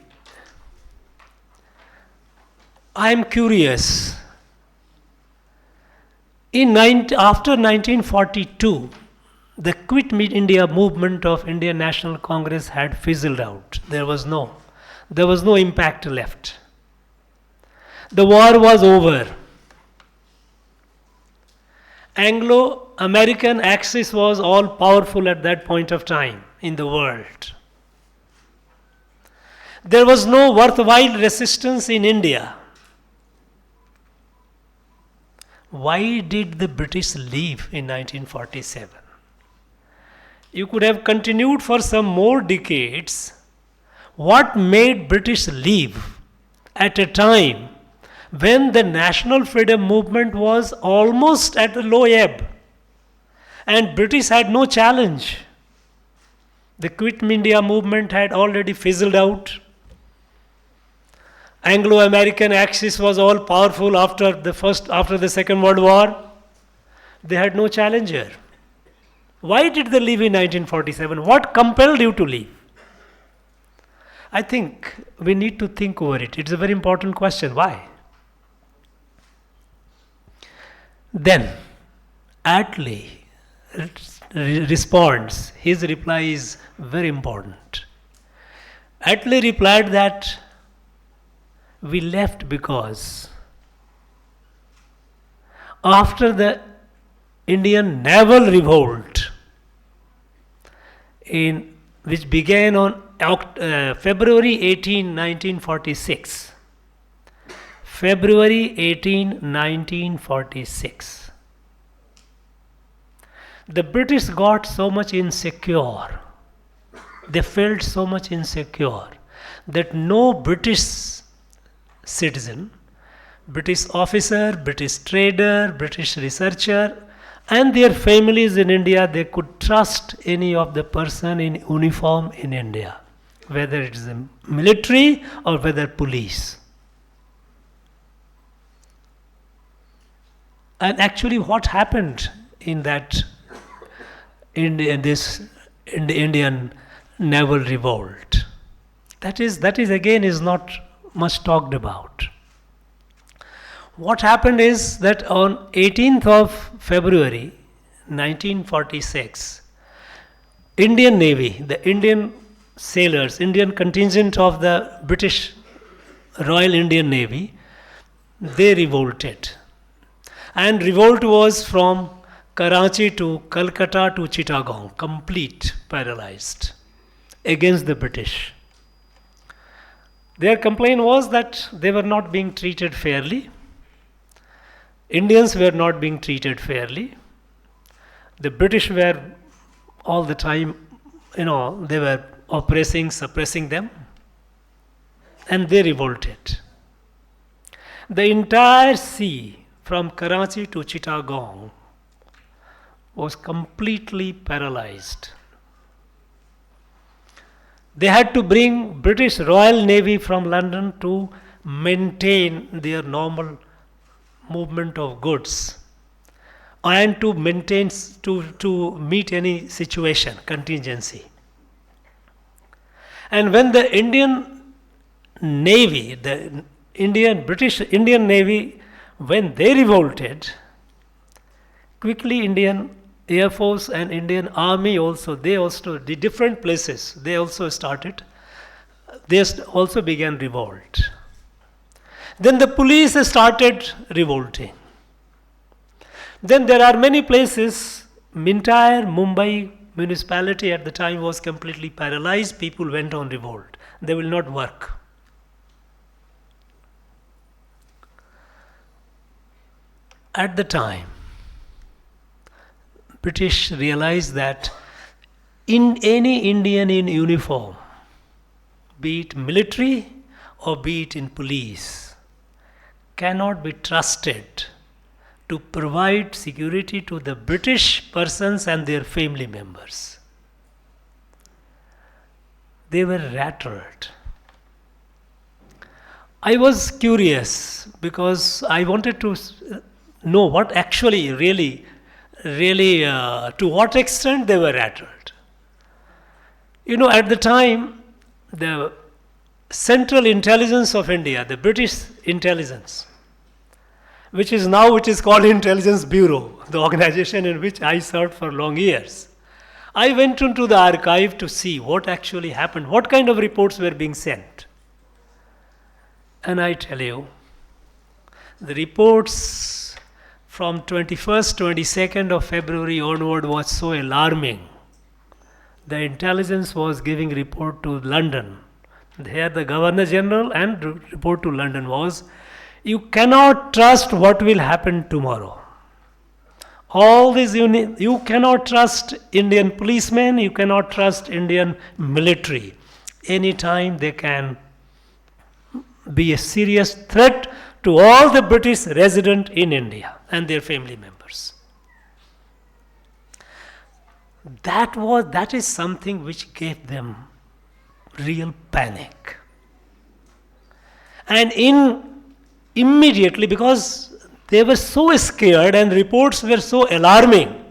I am curious. After 1942, the Quit India movement of Indian National Congress had fizzled out. There was no impact left. The war was over. Anglo-American axis was all powerful at that point of time in the world. There was no worthwhile resistance in India. Why did the British leave in 1947? You could have continued for some more decades. What made British leave at a time when the national freedom movement was almost at the low ebb and British had no challenge? The Quit India movement had already fizzled out. Anglo-American axis was all powerful after the Second World War. They had no challenger. Why did they leave in 1947? What compelled you to leave? I think we need to think over it. It's a very important question. Why? Then Attlee responds. His reply is very important. Attlee replied that we left because after the Indian naval revolt, which began on February 18, 1946. February 18, 1946. The British got so much insecure. They felt so much insecure that no British citizen, British officer, British trader, British researcher, and their families in India, they could trust any of the person in uniform in India, whether it is the military or whether police. And actually what happened in the Indian naval revolt, that is again is not much talked about. What happened is that on 18th of February 1946, Indian Navy, the Indian sailors, Indian contingent of the British Royal Indian Navy, they revolted. And revolt was from Karachi to Calcutta to Chittagong, complete paralyzed against the British. Their complaint was that they were not being treated fairly. Indians were not being treated fairly. The British were all the time, they were oppressing, suppressing them. And they revolted. The entire sea from Karachi to Chittagong was completely paralyzed. They had to bring British Royal Navy from London to maintain their normal movement of goods and to meet any situation, contingency. And when the Indian Navy, the British Indian Navy, when they revolted, quickly Indian Air Force and Indian Army also, the different places, they also began revolt. Then the police started revolting. Then there are many places, entire Mumbai municipality at the time was completely paralyzed. People went on revolt. They will not work. At the time, British realized that in any Indian in uniform, be it military or be it in police, cannot be trusted to provide security to the British persons and their family members. They were rattled. I was curious because I wanted to know what actually really to what extent they were rattled. At the time, the Central Intelligence of India, the British intelligence, which is called Intelligence Bureau, the organization in which I served for long years. I went into the archive to see what actually happened, what kind of reports were being sent. And I tell you, the reports from 21st, 22nd of February onward was so alarming. The intelligence was giving report to London. Here the Governor General and report to London was, you cannot trust what will happen tomorrow. You cannot trust Indian policemen, you cannot trust Indian military. Anytime they can be a serious threat to all the British resident in India and their family members. That is something which gave them real panic. And immediately, because they were so scared and reports were so alarming,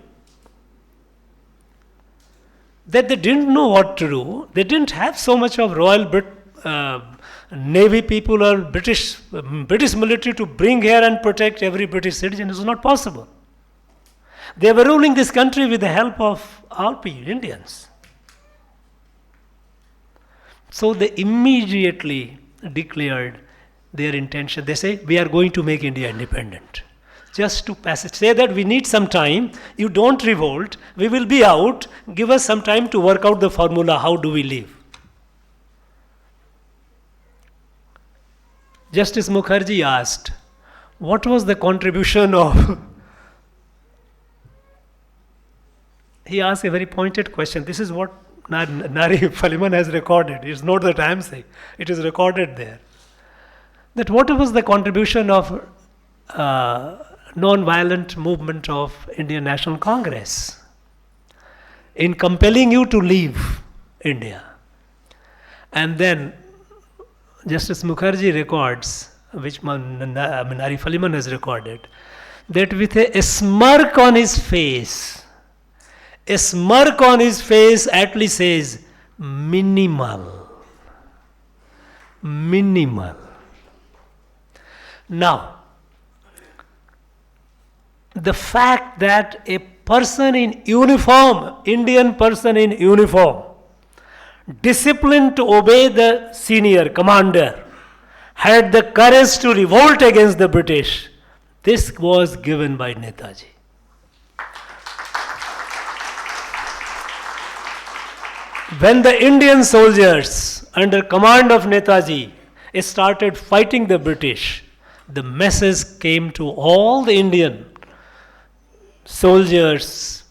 that they didn't know what to do. They didn't have so much of Royal Navy people or British military to bring here and protect every British citizen. It was not possible. They were ruling this country with the help of our Indians. So they immediately declared their intention. They say, we are going to make India independent. Just to pass it. Say that we need some time. You don't revolt. We will be out. Give us some time to work out the formula. How do we live? Justice Mukherjee asked, what was the contribution of... He asked a very pointed question. This is what Nari Faliman has recorded. It's not that I am saying. It is recorded there. That what was the contribution of non-violent movement of Indian National Congress in compelling you to leave India? And then Justice Mukherjee records, which Nari Faliman has recorded, that with a smirk on his face, actually says minimal. Now, the fact that a person in uniform, Indian person in uniform, disciplined to obey the senior commander, had the courage to revolt against the British, this was given by Netaji. When the Indian soldiers under command of Netaji started fighting the British, the message came to all the Indian soldiers,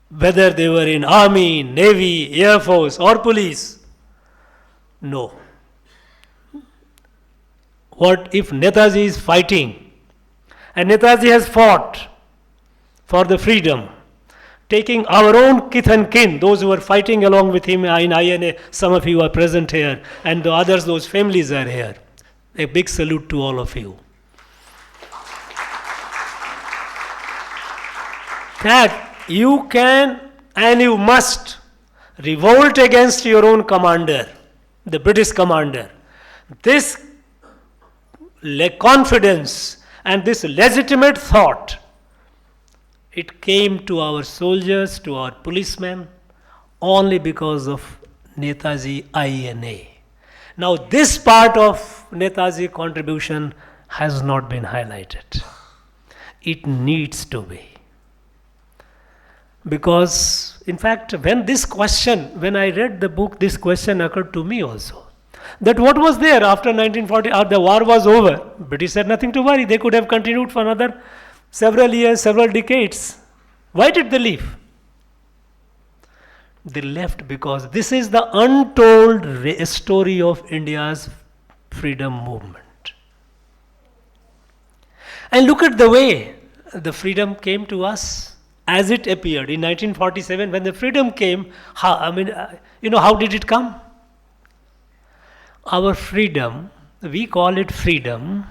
whether they were in army, navy, air force or police. No. What if Netaji is fighting and Netaji has fought for the freedom, taking our own kith and kin, those who were fighting along with him in INA, some of you are present here, and the others, those families are here. A big salute to all of you. That you can and you must revolt against your own commander, the British commander. This confidence and this legitimate thought, it came to our soldiers, to our policemen, only because of Netaji INA. Now this part of Netaji contribution has not been highlighted. It needs to be. Because, in fact, when I read the book, this question occurred to me also. That what was there after 1940, the war was over. British said nothing to worry. They could have continued for another several years, several decades. Why did they leave? They left because this is the untold story of India's freedom movement. And look at the way the freedom came to us as it appeared in 1947 when the freedom came. How did it come? Our freedom, we call it freedom,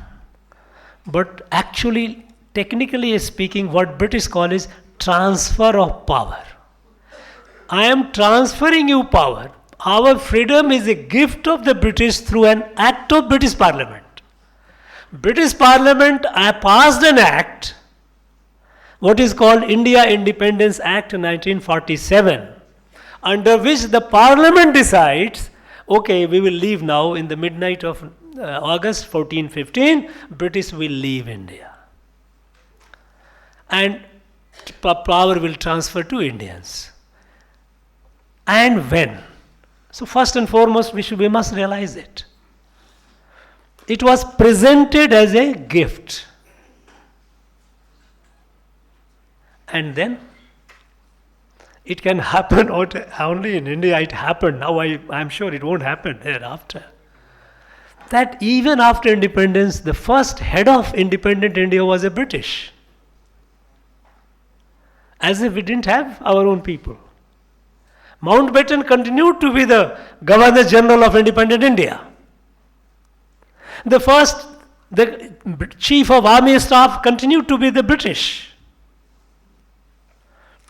but actually, technically speaking, what British call is transfer of power. I am transferring you power. Our freedom is a gift of the British through an act of British Parliament. British Parliament passed an act, what is called India Independence Act 1947, under which the Parliament decides, okay, we will leave now in the midnight of August 1415, British will leave India. And power will transfer to Indians. And when? So first and foremost, we must realize it. It was presented as a gift. And then it can happen only in India. It happened. Now I'm sure it won't happen thereafter. That even after independence, the first head of independent India was a British. As if we didn't have our own people. Mountbatten continued to be the Governor General of independent India. The Chief of Army Staff continued to be the British.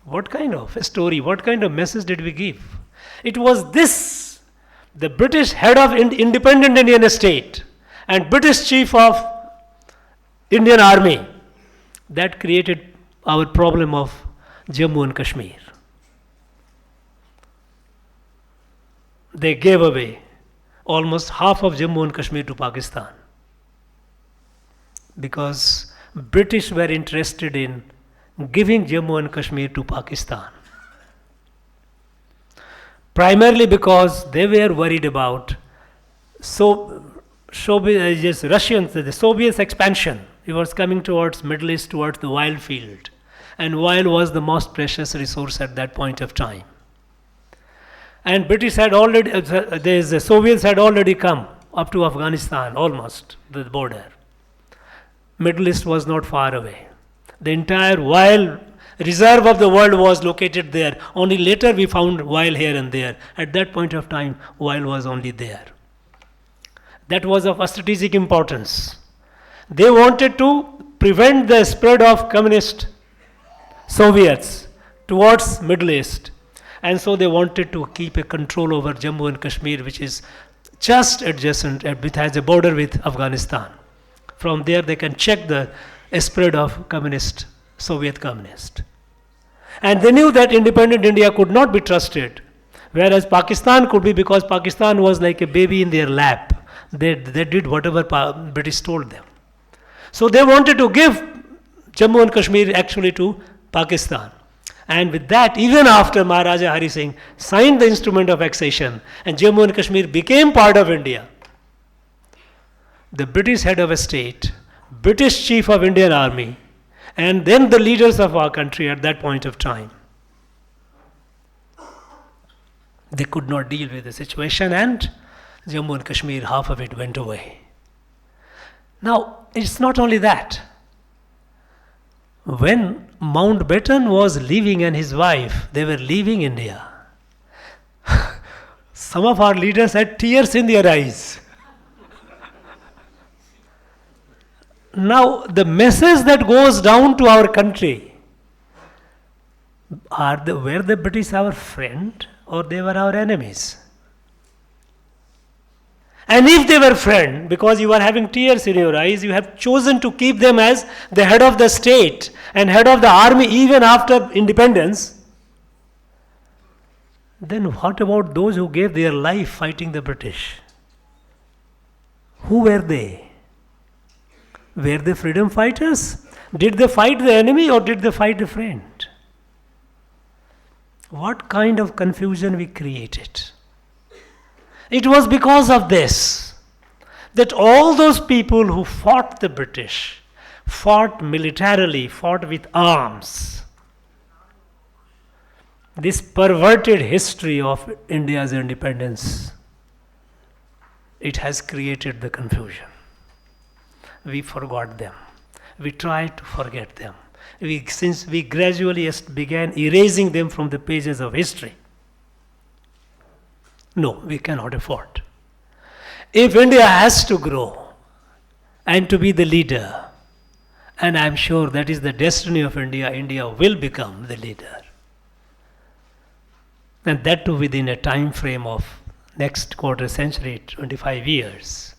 What kind of a story, what kind of message did we give? It was this, the British head of independent Indian state and British Chief of Indian Army, that created our problem of Jammu and Kashmir. They gave away almost half of Jammu and Kashmir to Pakistan because British were interested in giving Jammu and Kashmir to Pakistan. Primarily because they were worried about Russians, the Soviets' expansion. It was coming towards Middle East, towards the oil field. And oil was the most precious resource at that point of time. And the Soviets had already come up to Afghanistan, almost the border. Middle East was not far away. The entire oil reserve of the world was located there. Only later we found oil here and there. At that point of time, oil was only there. That was of a strategic importance. They wanted to prevent the spread of communist Soviets towards Middle East. And so they wanted to keep a control over Jammu and Kashmir, which is just adjacent, it has a border with Afghanistan. From there they can check the spread of Soviet communist. And they knew that independent India could not be trusted, whereas Pakistan could be, because Pakistan was like a baby in their lap. They did whatever British told them. So they wanted to give Jammu and Kashmir actually to Pakistan. And with that, even after Maharaja Hari Singh signed the instrument of accession and Jammu and Kashmir became part of India, the British head of a state, British Chief of Indian Army, and then the leaders of our country at that point of time, they could not deal with the situation, and Jammu and Kashmir, half of it went away. Now, it's not only that. When Mountbatten was leaving and his wife, they were leaving India, some of our leaders had tears in their eyes. Now, the message that goes down to our country, were the British our friend or they were our enemies? And if they were friend, because you are having tears in your eyes, you have chosen to keep them as the head of the state and head of the army even after independence, then what about those who gave their life fighting the British? Who were they? Were they freedom fighters? Did they fight the enemy or did they fight a friend? What kind of confusion we created? It was because of this that all those people who fought the British, fought militarily, fought with arms. This perverted history of India's independence it has created the confusion. We forgot them. We tried to forget them. Since we gradually began erasing them from the pages of history. No, we cannot afford. If India has to grow and to be the leader, and I am sure that is the destiny of India, India will become the leader. And that too within a time frame of next quarter century, 25 years,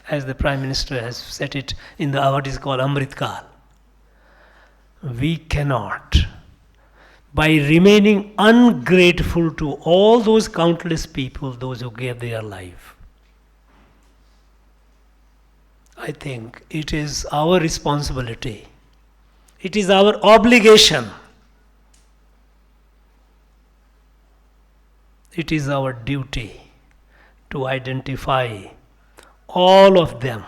as the Prime Minister has set it in the what is called Amrit Kal. We cannot, by remaining ungrateful to all those countless people, those who gave their life. I think it is our responsibility, it is our obligation, it is our duty to identify all of them.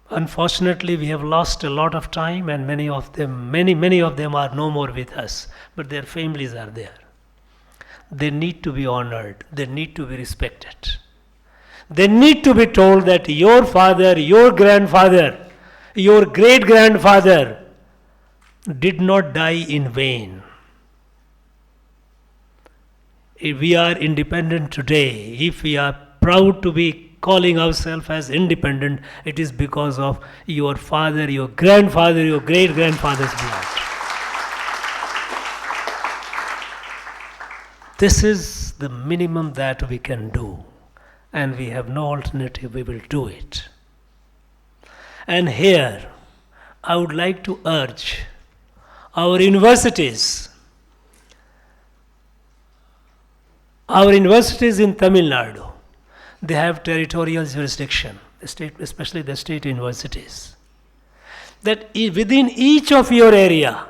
Unfortunately, we have lost a lot of time, and many of them are no more with us, but their families are there. They need to be honored, they need to be respected. They need to be told that your father, your grandfather, your great-grandfather did not die in vain. If we are independent today, if we are proud to be calling ourselves as independent, it is because of your father, your grandfather, your great-grandfather's blood. This is the minimum that we can do, and we have no alternative, we will do it. And here, I would like to urge our universities in Tamil Nadu, they have territorial jurisdiction, the state, especially the state universities, that within each of your area,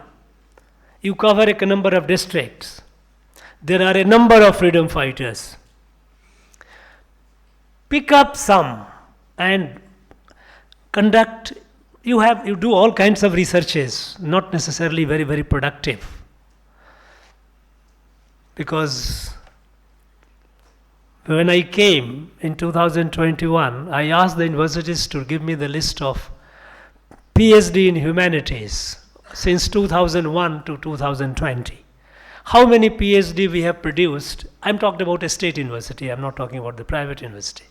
you cover a number of districts. There are a number of freedom fighters. Pick up some and conduct, you do all kinds of researches, not necessarily very, very productive. Because when I came in 2021, I asked the universities to give me the list of PhD in humanities since 2001 to 2020. How many PhD we have produced? I'm talking about a state university, I'm not talking about the private university.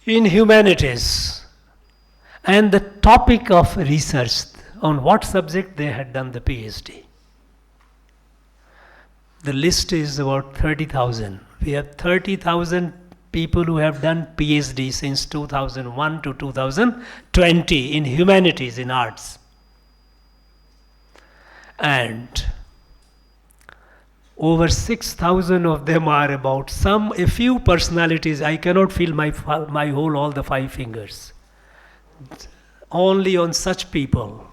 In humanities, and the topic of research, on what subject they had done the PhD. The list is about 30,000. We have 30,000 people who have done PhD since 2001 to 2020 in humanities, in arts. And over 6,000 of them are about a few personalities. I cannot feel all the 5 fingers. Only on such people,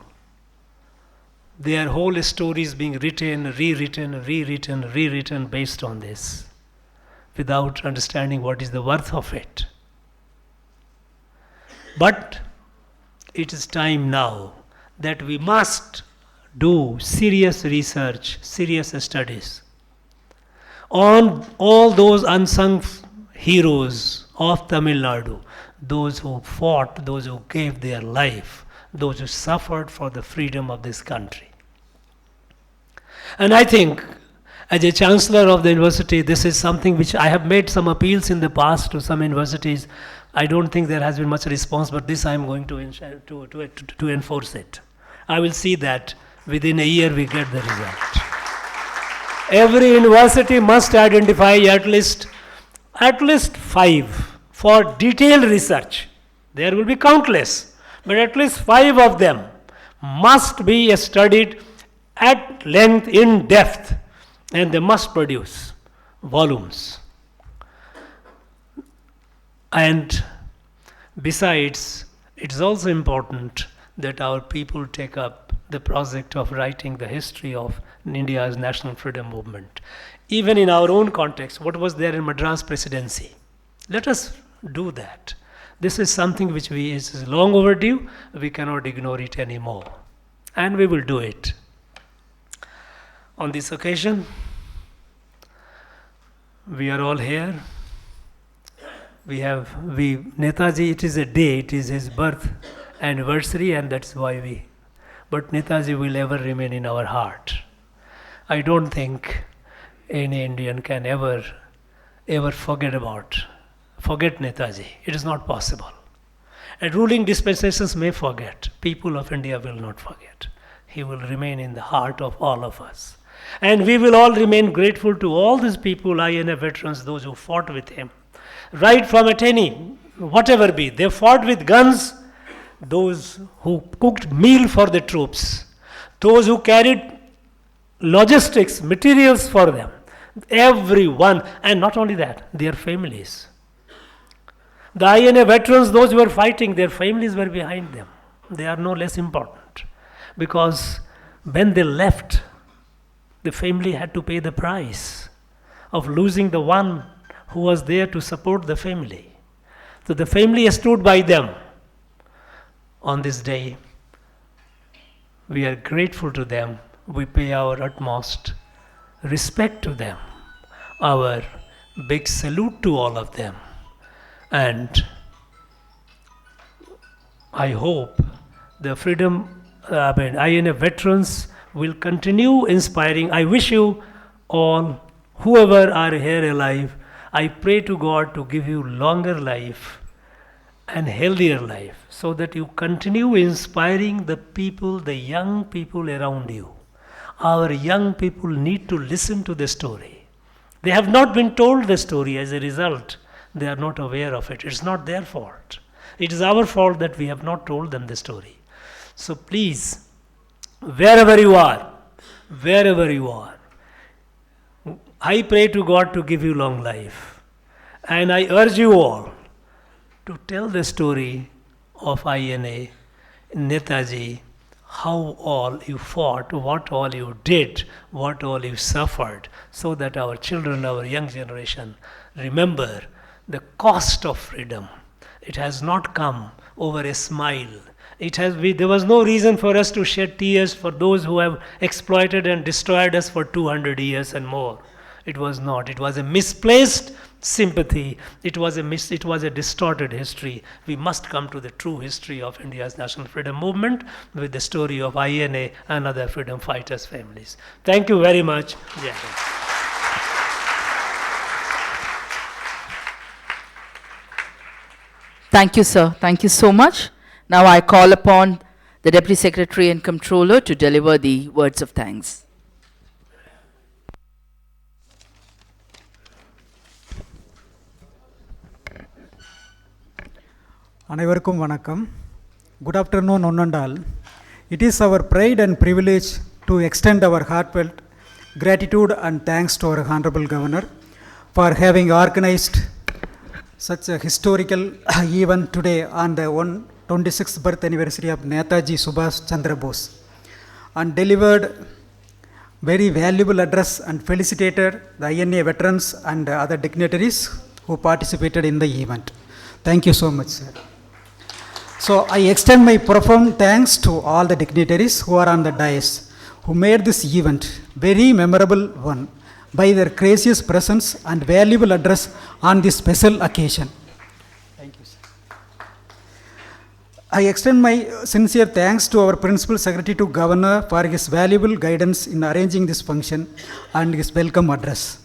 their whole story is being written, rewritten based on this, without understanding what is the worth of it. But it is time now that we must do serious research, serious studies on all those unsung heroes of Tamil Nadu, those who fought, those who gave their life, those who suffered for the freedom of this country. And I think, as a chancellor of the university, this is something which I have made some appeals in the past to some universities. I don't think there has been much response, but this I am going to enforce it. I will see that within a year we get the result. Every university must identify at least 5 for detailed research. There will be countless, but at least 5 of them must be studied at length, in depth, and they must produce volumes. And besides, it is also important that our people take up the project of writing the history of India's national freedom movement. Even in our own context, what was there in Madras Presidency? Let us do that. This is something which is long overdue. We cannot ignore it anymore. And we will do it. On this occasion, we are all here. Netaji, it is a day, it is his birth anniversary, and that's why but Netaji will ever remain in our heart. I don't think any Indian can ever forget Netaji. It is not possible. And ruling dispensations may forget. People of India will not forget. He will remain in the heart of all of us. And we will all remain grateful to all these people, INA veterans, those who fought with him. Right from Ateni, whatever be, they fought with guns, those who cooked meal for the troops, those who carried logistics, materials for them, everyone, and not only that, their families. The INA veterans, those who were fighting, their families were behind them. They are no less important, because when they left, the family had to pay the price of losing the one who was there to support the family. So the family stood by them. On this day, we are grateful to them. We pay our utmost respect to them, our big salute to all of them. And I hope the INA veterans will continue inspiring. I wish you all, whoever are here alive, I pray to God to give you longer life and healthier life, so that you continue inspiring the people, the young people around you. Our young people need to listen to the story. They have not been told the story. As a result, they are not aware of it. It's not their fault. It is our fault that we have not told them the story. So please, wherever you are, I pray to God to give you long life. And I urge you all to tell the story of INA, Netaji, how all you fought, what all you did, what all you suffered, so that our children, our young generation remember the cost of freedom. It has not come over a smile. There was no reason for us to shed tears for those who have exploited and destroyed us for 200 years and more. It was not. It was a misplaced sympathy. It was a distorted history. We must come to the true history of India's national freedom movement with the story of INA and other freedom fighters' families. Thank you very much. Jai Hind. Thank you, sir. Thank you so much. Now I call upon the Deputy Secretary and Comptroller to deliver the words of thanks. அனைவருக்கும் வணக்கம். Good afternoon, one and all. It is our pride and privilege to extend our heartfelt gratitude and thanks to our Honorable Governor for having organized such a historical event today on the 126th birth anniversary of Netaji Subhas Chandra Bose, and delivered very valuable address and felicitated the INA veterans and other dignitaries who participated in the event. Thank you so much, sir. So I extend my profound thanks to all the dignitaries who are on the dais, who made this event very memorable one by their gracious presence and valuable address on this special occasion. Thank you, sir. I extend my sincere thanks to our Principal Secretary to Governor for his valuable guidance in arranging this function and his welcome address.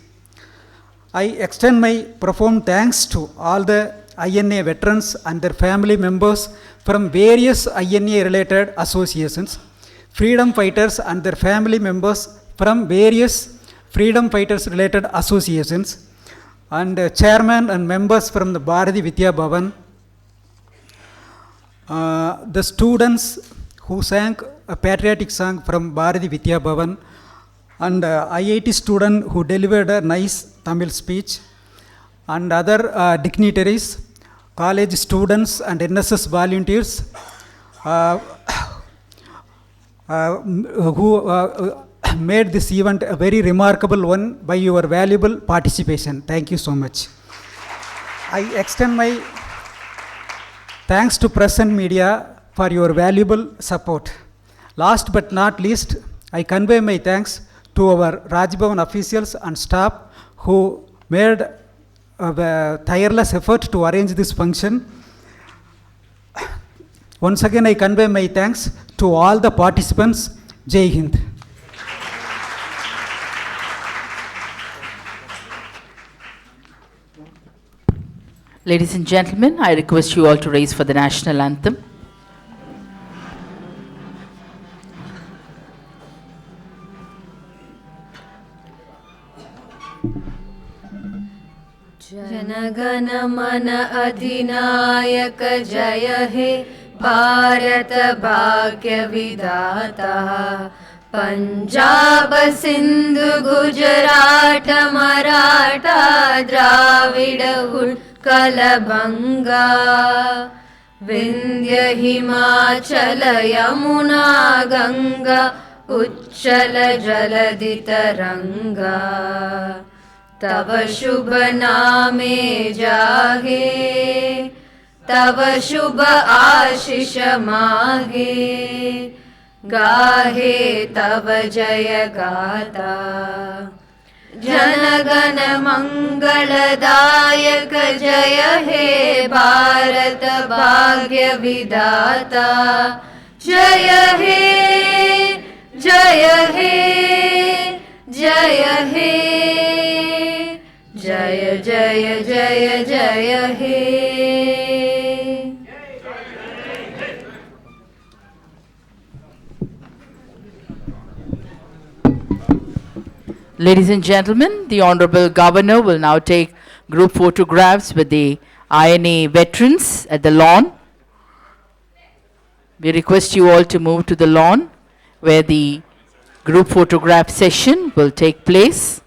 I extend my profound thanks to all the INA veterans and their family members from various INA-related associations, freedom fighters and their family members from various freedom fighters-related associations, and chairman and members from the Bharati Vidya Bhavan, the students who sang a patriotic song from Bharati Vidya Bhavan, and IIT student who delivered a nice Tamil speech, and other dignitaries, college students and NSS volunteers who made this event a very remarkable one by your valuable participation. Thank you so much. I extend my thanks to press and media for your valuable support. Last but not least, I convey my thanks to our Raj Bhavan officials and staff who made a tireless effort to arrange this function. Once again, I convey my thanks to all the participants. Jai Hind. Ladies and gentlemen, I request you all to raise for the national anthem. जनगण मन अधिनायक जय हे भारत भाग्य विधाता पंजाब सिंध गुजरात मराठा द्राविड उत्कल बंगा विंध्य हिमाचल यमुना गंगा उच्चल जलधि तरंगा तव शुभ नामे जागे तव शुभ आशीष मागे गाहे तव जय गाता जनगण मंगलदायक जय हे भारत भाग्य विधाता जय हे जय हे जय हे जय जय जय जय हे Ladies and gentlemen, the Honorable Governor will now take group photographs with the INA veterans at the lawn. We request you all to move to the lawn where the group photograph session will take place.